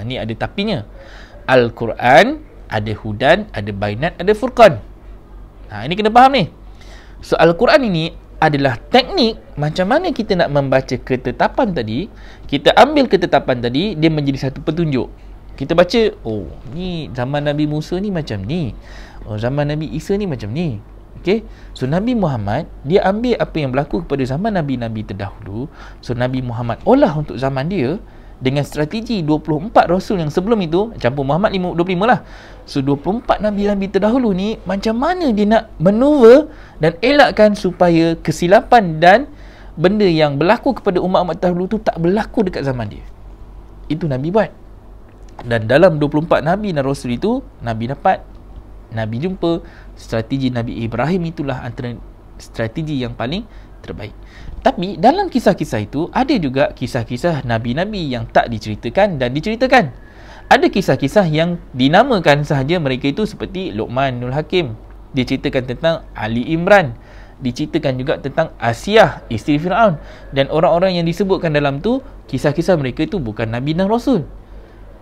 ni ada tapinya. Al-Quran ada hudan, ada bainat, ada furqan. Ini kena faham ni. So Al-Quran ini adalah teknik macam mana kita nak membaca ketetapan tadi. Kita ambil ketetapan tadi, dia menjadi satu petunjuk. Kita baca, oh ni zaman Nabi Musa ni macam ni, oh zaman Nabi Isa ni macam ni. Okay? So Nabi Muhammad, dia ambil apa yang berlaku kepada zaman Nabi-Nabi terdahulu. So Nabi Muhammad olah untuk zaman dia, dengan strategi 24 Rasul yang sebelum itu, campur Muhammad 25 lah. So 24 Nabi-Nabi terdahulu ni, macam mana dia nak manuver dan elakkan supaya kesilapan dan benda yang berlaku kepada umat-umat terdahulu tu tak berlaku dekat zaman dia. Itu Nabi buat. Dan dalam 24 Nabi dan Rasul itu, Nabi dapat, Nabi jumpa, strategi Nabi Ibrahim itulah antara strategi yang paling terbaik. Tapi dalam kisah-kisah itu ada juga kisah-kisah Nabi-Nabi yang tak diceritakan dan diceritakan. Ada kisah-kisah yang dinamakan sahaja mereka itu, seperti Luqmanul Hakim. Diceritakan tentang Ali Imran. Diceritakan juga tentang Asiyah, isteri Fir'aun. Dan orang-orang yang disebutkan dalam tu, kisah-kisah mereka itu bukan Nabi dan Rasul.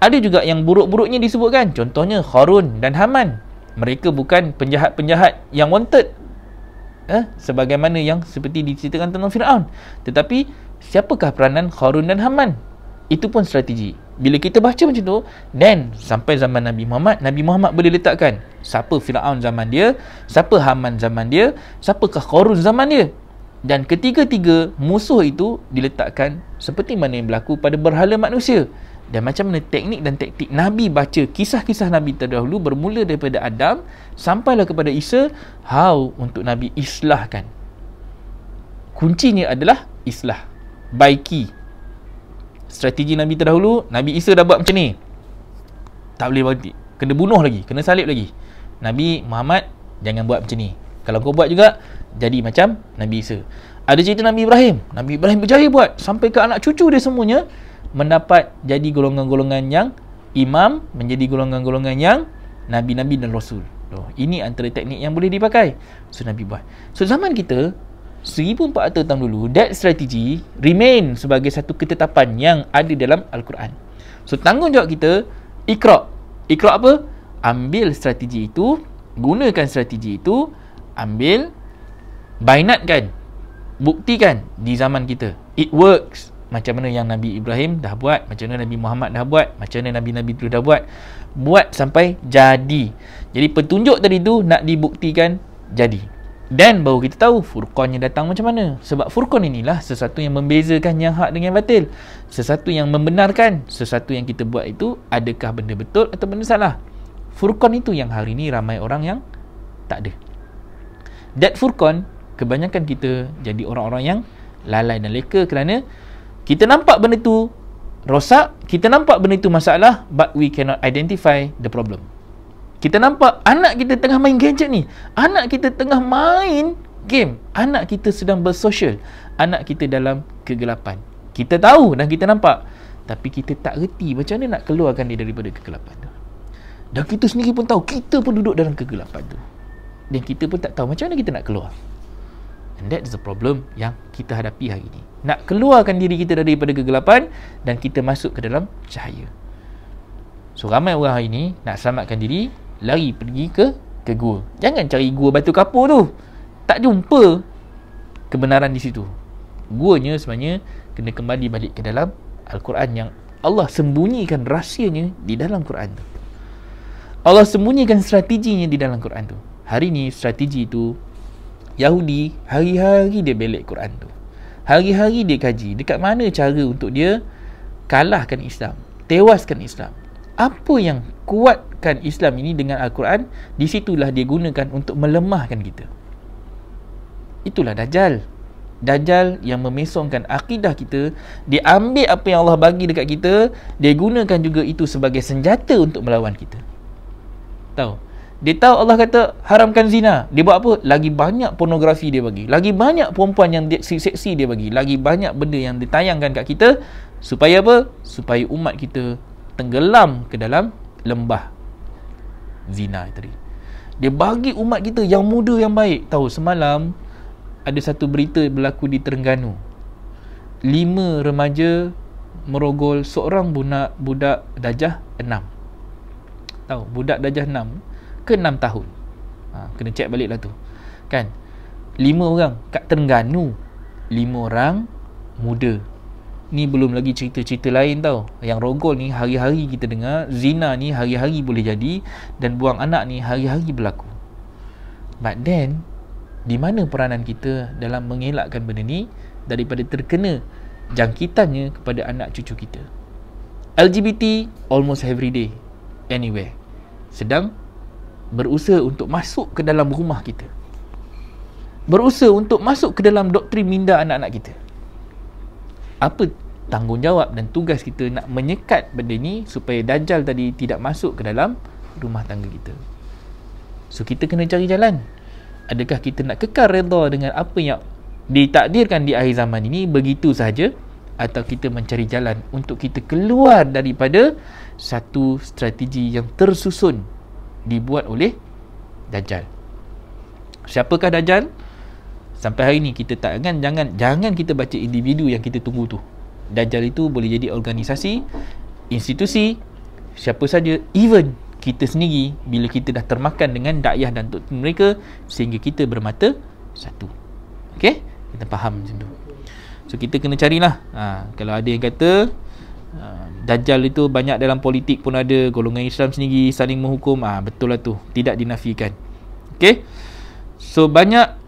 Ada juga yang buruk-buruknya disebutkan. Contohnya Qarun dan Haman. Mereka bukan penjahat-penjahat yang wanted, sebagaimana yang seperti diceritakan tentang Fir'aun. Tetapi siapakah peranan Qarun dan Haman? Itu pun strategi. Bila kita baca macam tu, dan sampai zaman Nabi Muhammad boleh letakkan siapa Fir'aun zaman dia, siapa Haman zaman dia, siapakah Qarun zaman dia. Dan ketiga-tiga musuh itu diletakkan seperti mana yang berlaku pada berhala manusia. Dan macam mana teknik dan taktik Nabi baca kisah-kisah Nabi terdahulu, bermula daripada Adam sampailah kepada Isa, how untuk Nabi islahkan. Kuncinya adalah islah, baiki. Strategi Nabi terdahulu, Nabi Isa dah buat macam ni, tak boleh berhenti, kena bunuh lagi, kena salib lagi. Nabi Muhammad, jangan buat macam ni, kalau kau buat juga jadi macam Nabi Isa. Ada cerita Nabi Ibrahim berjaya buat, sampai ke anak cucu dia semuanya mendapat jadi golongan-golongan yang imam, menjadi golongan-golongan yang Nabi-Nabi dan Rasul. Ini antara teknik yang boleh dipakai. So Nabi buat. So zaman kita 1400 tahun dulu, that strategy remain sebagai satu ketetapan yang ada dalam Al-Quran. So tanggungjawab kita, Iqra apa? Ambil strategi itu, gunakan strategi itu, ambil, bainatkan, buktikan di zaman kita. It works. Macam mana yang Nabi Ibrahim dah buat, macam mana Nabi Muhammad dah buat, macam mana Nabi-Nabi dulu dah buat. Buat sampai jadi. Jadi petunjuk tadi tu nak dibuktikan jadi. Dan baru kita tahu Furqannya datang macam mana. Sebab Furqan inilah sesuatu yang membezakan yang hak dengan batil. Sesuatu yang membenarkan sesuatu yang kita buat itu, adakah benda betul atau benda salah. Furqan itu yang hari ini ramai orang yang tak ada. That Furqan, kebanyakan kita jadi orang-orang yang lalai dan leka kerana kita nampak benda tu rosak, kita nampak benda tu masalah, but we cannot identify the problem. Kita nampak anak kita tengah main gadget ni, anak kita tengah main game, anak kita sedang bersosial, anak kita dalam kegelapan. Kita tahu dan kita nampak, tapi kita tak reti macam mana nak keluarkan dia daripada kegelapan tu. Dan kita sendiri pun tahu, kita pun duduk dalam kegelapan tu, dan kita pun tak tahu macam mana kita nak keluar. And that is the problem yang kita hadapi hari ini. Nak keluarkan diri kita daripada kegelapan dan kita masuk ke dalam cahaya. So ramai orang hari ini nak selamatkan diri, lari pergi ke gua. Jangan cari gua batu kapur tu, tak jumpa kebenaran di situ. Guanya sebenarnya kena kembali balik ke dalam Al-Quran yang Allah sembunyikan rahsianya di dalam Quran tu. Allah sembunyikan strateginya di dalam Quran tu. Hari ni strategi tu, Yahudi hari-hari dia belek Quran tu, hari-hari dia kaji dekat mana cara untuk dia kalahkan Islam, tewaskan Islam. Apa yang kuatkan Islam ini dengan Al-Quran, di situlah dia gunakan untuk melemahkan kita. Itulah Dajjal. Dajjal yang memesongkan akidah kita. Dia ambil apa yang Allah bagi dekat kita, dia gunakan juga itu sebagai senjata untuk melawan kita. Tahu? Dia tahu Allah kata haramkan zina, dia buat apa? Lagi banyak pornografi dia bagi, lagi banyak perempuan yang seksi dia bagi, lagi banyak benda yang ditayangkan kat kita. Supaya apa? Supaya umat kita tenggelam ke dalam lembah zina tadi. Dia bagi umat kita yang muda yang baik. Tahu semalam ada satu berita berlaku di Terengganu, 5 remaja merogol seorang budak darjah 6. Tahu, budak darjah 6 ke 6 tahun. Kena cek balik lah tu kan. 5 orang kat Terengganu, 5 orang muda. Ni belum lagi cerita-cerita lain tau. Yang rogol ni hari-hari kita dengar, zina ni hari-hari boleh jadi, dan buang anak ni hari-hari berlaku. But then, di mana peranan kita dalam mengelakkan benda ni daripada terkena jangkitannya kepada anak cucu kita? LGBT almost every day, anywhere, sedang berusaha untuk masuk ke dalam rumah kita, berusaha untuk masuk ke dalam doktrin minda anak-anak kita. Apa tanggungjawab dan tugas kita nak menyekat benda ni supaya Dajjal tadi tidak masuk ke dalam rumah tangga kita? So kita kena cari jalan. Adakah kita nak kekal redha dengan apa yang ditakdirkan di akhir zaman ini begitu sahaja, atau kita mencari jalan untuk kita keluar daripada satu strategi yang tersusun dibuat oleh Dajjal? Siapakah Dajjal? Sampai hari ni kita jangan kita baca individu yang kita tunggu tu. Dajjal itu boleh jadi organisasi, institusi, siapa saja, even kita sendiri bila kita dah termakan dengan dakwah dan doktrin mereka sehingga kita bermata satu. Okey? Kita faham macam tu. So kita kena carilah. Kalau ada yang kata Dajjal itu banyak dalam politik pun ada, golongan Islam sendiri saling menghukum, betul lah tu, tidak dinafikan. Okey? So banyak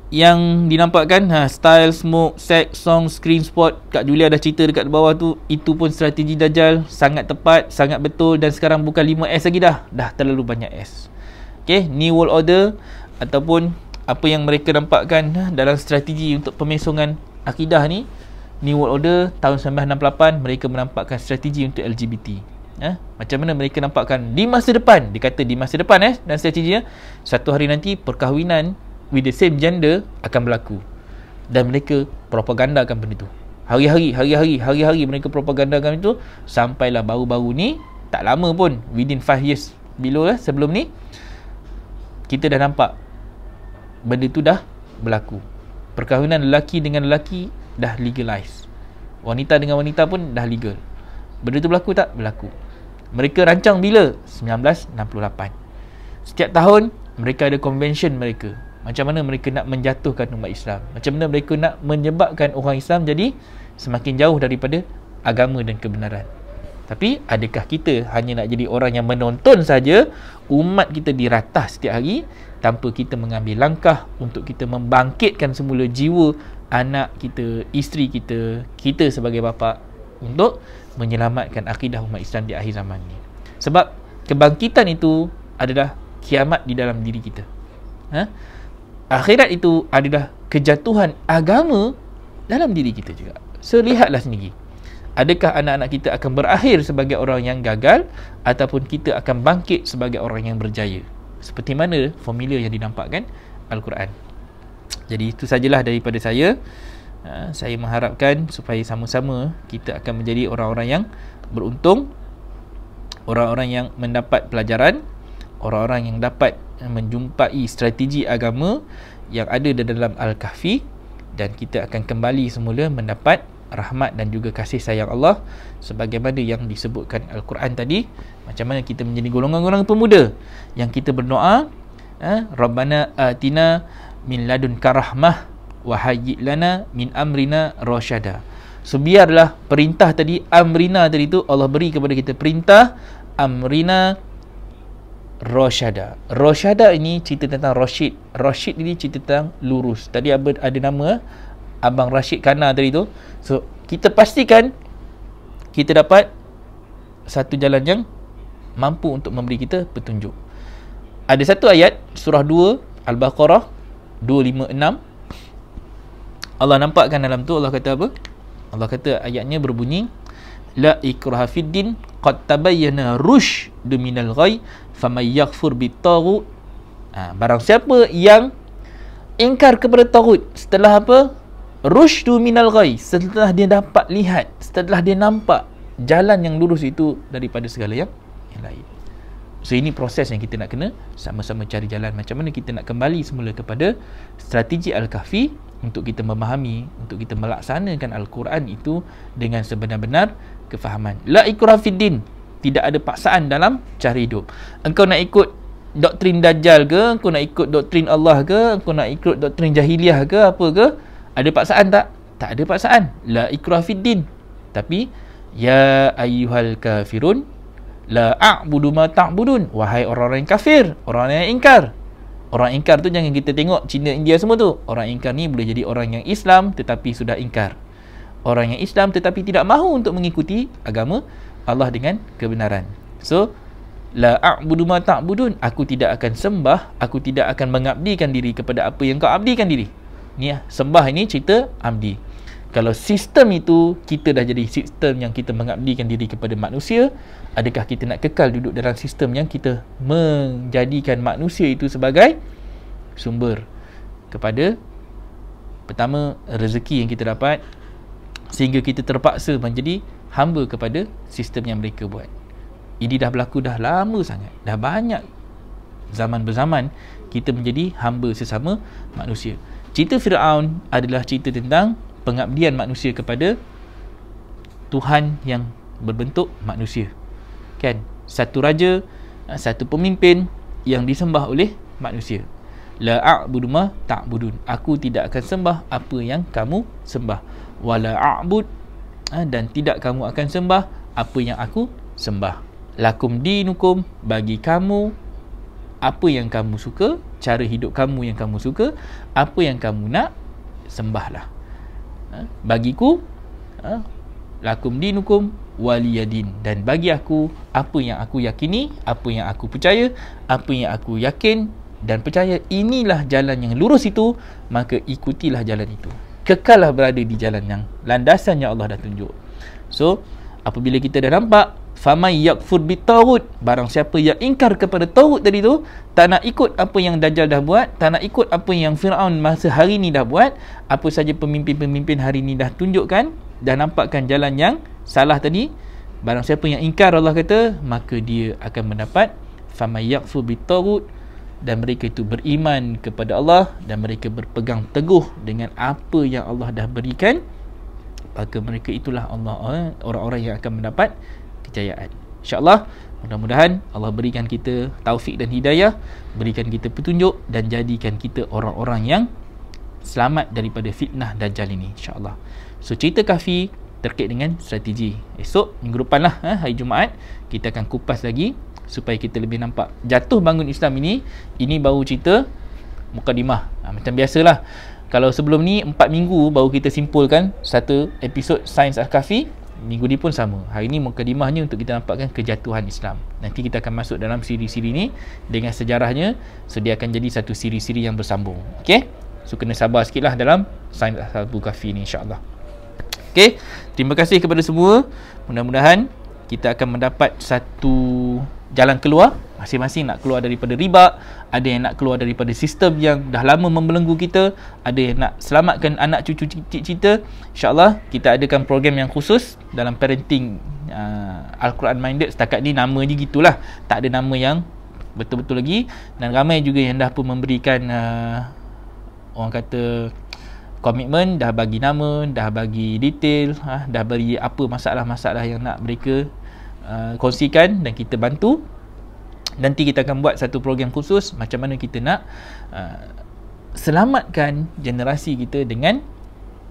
yang dinampakkan, style, smoke, sex, song, screen spot. Kak Julia dah cerita dekat bawah tu, itu pun strategi Dajjal. Sangat tepat, sangat betul. Dan sekarang bukan 5S lagi dah terlalu banyak S. Okay, New World Order ataupun apa yang mereka nampakkan dalam strategi untuk pemesongan akidah ni, New World Order tahun 1968 mereka menampakkan strategi untuk LGBT. Macam mana mereka nampakkan di masa depan, dia kata di masa depan dan strateginya, satu hari nanti perkahwinan with the same gender akan berlaku, dan mereka propagandakan benda tu hari-hari mereka propagandakan itu, sampailah baru-baru ni, tak lama pun, within 5 years below sebelum ni, kita dah nampak benda tu dah berlaku. Perkahwinan lelaki dengan lelaki dah legalize, wanita dengan wanita pun dah legal. Benda tu berlaku tak? Berlaku. Mereka rancang bila? 1968. Setiap tahun mereka ada convention mereka, macam mana mereka nak menjatuhkan umat Islam, macam mana mereka nak menyebabkan orang Islam jadi semakin jauh daripada agama dan kebenaran. Tapi adakah kita hanya nak jadi orang yang menonton saja, umat kita diratah setiap hari tanpa kita mengambil langkah untuk kita membangkitkan semula jiwa anak kita, isteri kita, kita sebagai bapa, untuk menyelamatkan akidah umat Islam di akhir zaman ni. Sebab kebangkitan itu adalah kiamat di dalam diri kita. Akhirat itu adalah kejatuhan agama dalam diri kita juga. So lihatlah sendiri, adakah anak-anak kita akan berakhir sebagai orang yang gagal, ataupun kita akan bangkit sebagai orang yang berjaya, seperti mana formula yang dinampakkan Al-Quran. Jadi itu sajalah daripada saya. Saya mengharapkan supaya sama-sama kita akan menjadi orang-orang yang beruntung, orang-orang yang mendapat pelajaran, orang-orang yang dapat menjumpai strategi agama yang ada dalam Al-Kahfi, dan kita akan kembali semula mendapat rahmat dan juga kasih sayang Allah sebagaimana yang disebutkan Al-Quran tadi. Macam mana kita menjadi golongan-golongan pemuda yang kita berdoa, Rabbana atina min ladunka rahmah wa hayyi lana min amrina rasyada. So biarlah perintah tadi, amrina tadi tu, Allah beri kepada kita perintah amrina Rosyada. Rosyada ini cerita tentang Rashid. Rashid ini cerita tentang lurus. Tadi ada nama Abang Rashid Kana tadi tu. So kita pastikan kita dapat satu jalan yang mampu untuk memberi kita petunjuk. Ada satu ayat surah 2 Al-Baqarah 256, Allah nampakkan dalam tu, Allah kata apa? Allah kata ayatnya berbunyi, la ikraha fid din qad tabayyana rusydu minal ghayy faman yakfur bit-taghut. Barang siapa yang ingkar kepada taghut setelah apa? Rusydu minal ghayy, setelah dia dapat lihat, setelah dia nampak jalan yang lurus itu daripada segala yang lain. So ini proses yang kita nak kena sama-sama cari jalan, macam mana kita nak kembali semula kepada strategi Al-Kahfi untuk kita memahami, untuk kita melaksanakan Al-Quran itu dengan sebenar-benar kefahaman. La ikraha fid din, tidak ada paksaan dalam cara hidup. Engkau nak ikut doktrin Dajjal ke, engkau nak ikut doktrin Allah ke, engkau nak ikut doktrin jahiliah ke, apa ke, ada paksaan tak? Tak ada paksaan. La ikraha fid din. Tapi ya ayyuhal kafirun la a'budu ma ta'budun, wahai orang-orang yang kafir, orang yang ingkar. Orang ingkar tu jangan kita tengok Cina, India semua tu. Orang ingkar ni boleh jadi orang yang Islam tetapi sudah ingkar. orang yang Islam tetapi tidak mahu untuk mengikuti agama Allah dengan kebenaran. So la a'budu ma ta'budun, aku tidak akan sembah, aku tidak akan mengabdikan diri kepada apa yang kau abdikan diri. Ni sembah ini cerita abdi. Kalau sistem itu kita dah jadi sistem yang kita mengabdikan diri kepada manusia, adakah kita nak kekal duduk dalam sistem yang kita menjadikan manusia itu sebagai sumber kepada pertama rezeki yang kita dapat, sehingga kita terpaksa menjadi hamba kepada sistem yang mereka buat. Ini dah berlaku dah lama sangat, dah banyak zaman berzaman kita menjadi hamba sesama manusia. Cerita Firaun adalah cerita tentang pengabdian manusia kepada Tuhan yang berbentuk manusia, kan? Satu raja, satu pemimpin yang disembah oleh manusia. La a'budu ma ta'budun, aku tidak akan sembah apa yang kamu sembah. Wala a'bud, dan tidak kamu akan sembah apa yang aku sembah. Lakum dinukum, bagi kamu apa yang kamu suka, cara hidup kamu yang kamu suka, apa yang kamu nak, sembahlah. Bagiku, lakum dinukum waliyadin, dan bagi aku apa yang aku yakini, apa yang aku percaya, apa yang aku yakin dan percaya, inilah jalan yang lurus itu, maka ikutilah jalan itu. Kekallah berada di jalan yang landasan yang Allah dah tunjuk. So apabila kita dah nampak faman yakfur bitaghut, barang siapa yang ingkar kepada taghut tadi tu, tak nak ikut apa yang Dajjal dah buat, tak nak ikut apa yang Firaun masa hari ni dah buat, apa saja pemimpin-pemimpin hari ni dah tunjukkan, dah nampakkan jalan yang salah tadi, barang siapa yang ingkar, Allah kata, maka dia akan mendapat faman yakfur bitaghut, dan mereka itu beriman kepada Allah dan mereka berpegang teguh dengan apa yang Allah dah berikan, maka mereka itulah orang-orang yang akan mendapat kejayaan. InsyaAllah, mudah-mudahan Allah berikan kita taufik dan hidayah, berikan kita petunjuk dan jadikan kita orang-orang yang selamat daripada fitnah Dajjal ini, insyaAllah. So cerita Kahfi terkait dengan strategi. Esok minggu depan lah, hari Jumaat, kita akan kupas lagi supaya kita lebih nampak jatuh bangun Islam ini baru cerita mukadimah. Macam biasalah, kalau sebelum ni 4 minggu baru kita simpulkan satu episod Sains Al-Kahfi, minggu ni pun sama. Hari ni mukadimahnya untuk kita nampakkan kejatuhan Islam. Nanti kita akan masuk dalam siri-siri ni dengan sejarahnya, so dia akan jadi satu siri-siri yang bersambung. Okey, so kena sabar sikit lah dalam Sains Al-Kahfi ni, insyaAllah. Okey, terima kasih kepada semua. Mudah-mudahan kita akan mendapat satu jalan keluar, masing-masing nak keluar daripada riba, ada yang nak keluar daripada sistem yang dah lama membelenggu kita, ada yang nak selamatkan anak cucu cicit kita. InsyaAllah kita adakan program yang khusus dalam parenting Al-Quran Minded. Setakat ni nama je gitulah, tak ada nama yang betul-betul lagi, dan ramai juga yang dah pun memberikan orang kata komitmen, dah bagi nama, dah bagi detail, dah beri apa masalah-masalah yang nak mereka kongsikan dan kita bantu. Nanti kita akan buat satu program khusus macam mana kita nak selamatkan generasi kita dengan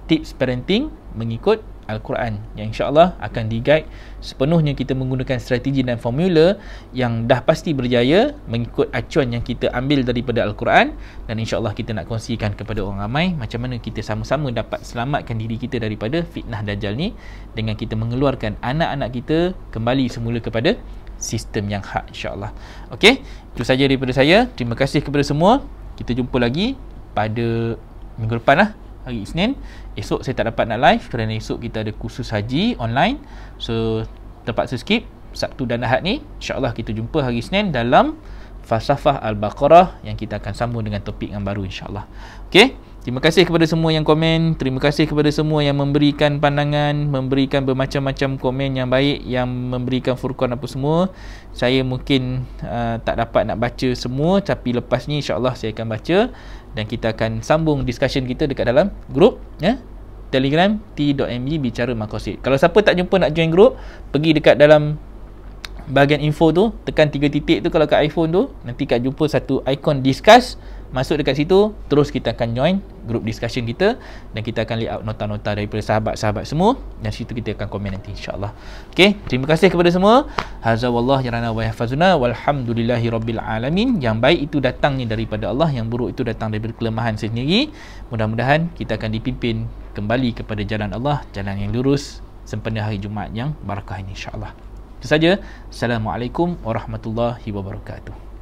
tips parenting mengikut Al-Quran, yang insyaAllah akan di-guide sepenuhnya kita menggunakan strategi dan formula yang dah pasti berjaya mengikut acuan yang kita ambil daripada Al-Quran, dan insyaAllah kita nak kongsikan kepada orang ramai macam mana kita sama-sama dapat selamatkan diri kita daripada fitnah Dajjal ni dengan kita mengeluarkan anak-anak kita kembali semula kepada sistem yang hak, insyaAllah. Okey, itu saja daripada saya. Terima kasih kepada semua. Kita jumpa lagi pada minggu depan lah, hari Isnin. Esok saya tak dapat nak live kerana esok kita ada kursus haji online, so terpaksa skip. Sabtu dan Ahad ni insyaAllah kita jumpa hari Isnin dalam Falsafah Al-Baqarah yang kita akan sambung dengan topik yang baru, insyaAllah. Okey, terima kasih kepada semua yang komen, terima kasih kepada semua yang memberikan pandangan, memberikan bermacam-macam komen yang baik, yang memberikan furqan apa semua. Saya mungkin tak dapat nak baca semua, tapi lepas ni insyaAllah saya akan baca dan kita akan sambung discussion kita dekat dalam grup Telegram t.me bicara maqasid. Kalau siapa tak jumpa nak join grup, pergi dekat dalam bahagian info tu, tekan 3 titik tu kalau kat iPhone tu, nanti kat jumpa satu ikon discuss, masuk dekat situ, terus kita akan join group discussion kita dan kita akan layout nota-nota daripada sahabat-sahabat semua dan situ kita akan komen nanti insya-Allah. Okey, terima kasih kepada semua. Hazza wallahu yarana wa yahfazuna walhamdulillahi rabbil alamin. Yang baik itu datangnya daripada Allah, yang buruk itu datang daripada kelemahan sendiri. Mudah-mudahan kita akan dipimpin kembali kepada jalan Allah, jalan yang lurus sempena hari Jumaat yang barakah ini insya-Allah. Itu saja. Assalamualaikum warahmatullahi wabarakatuh.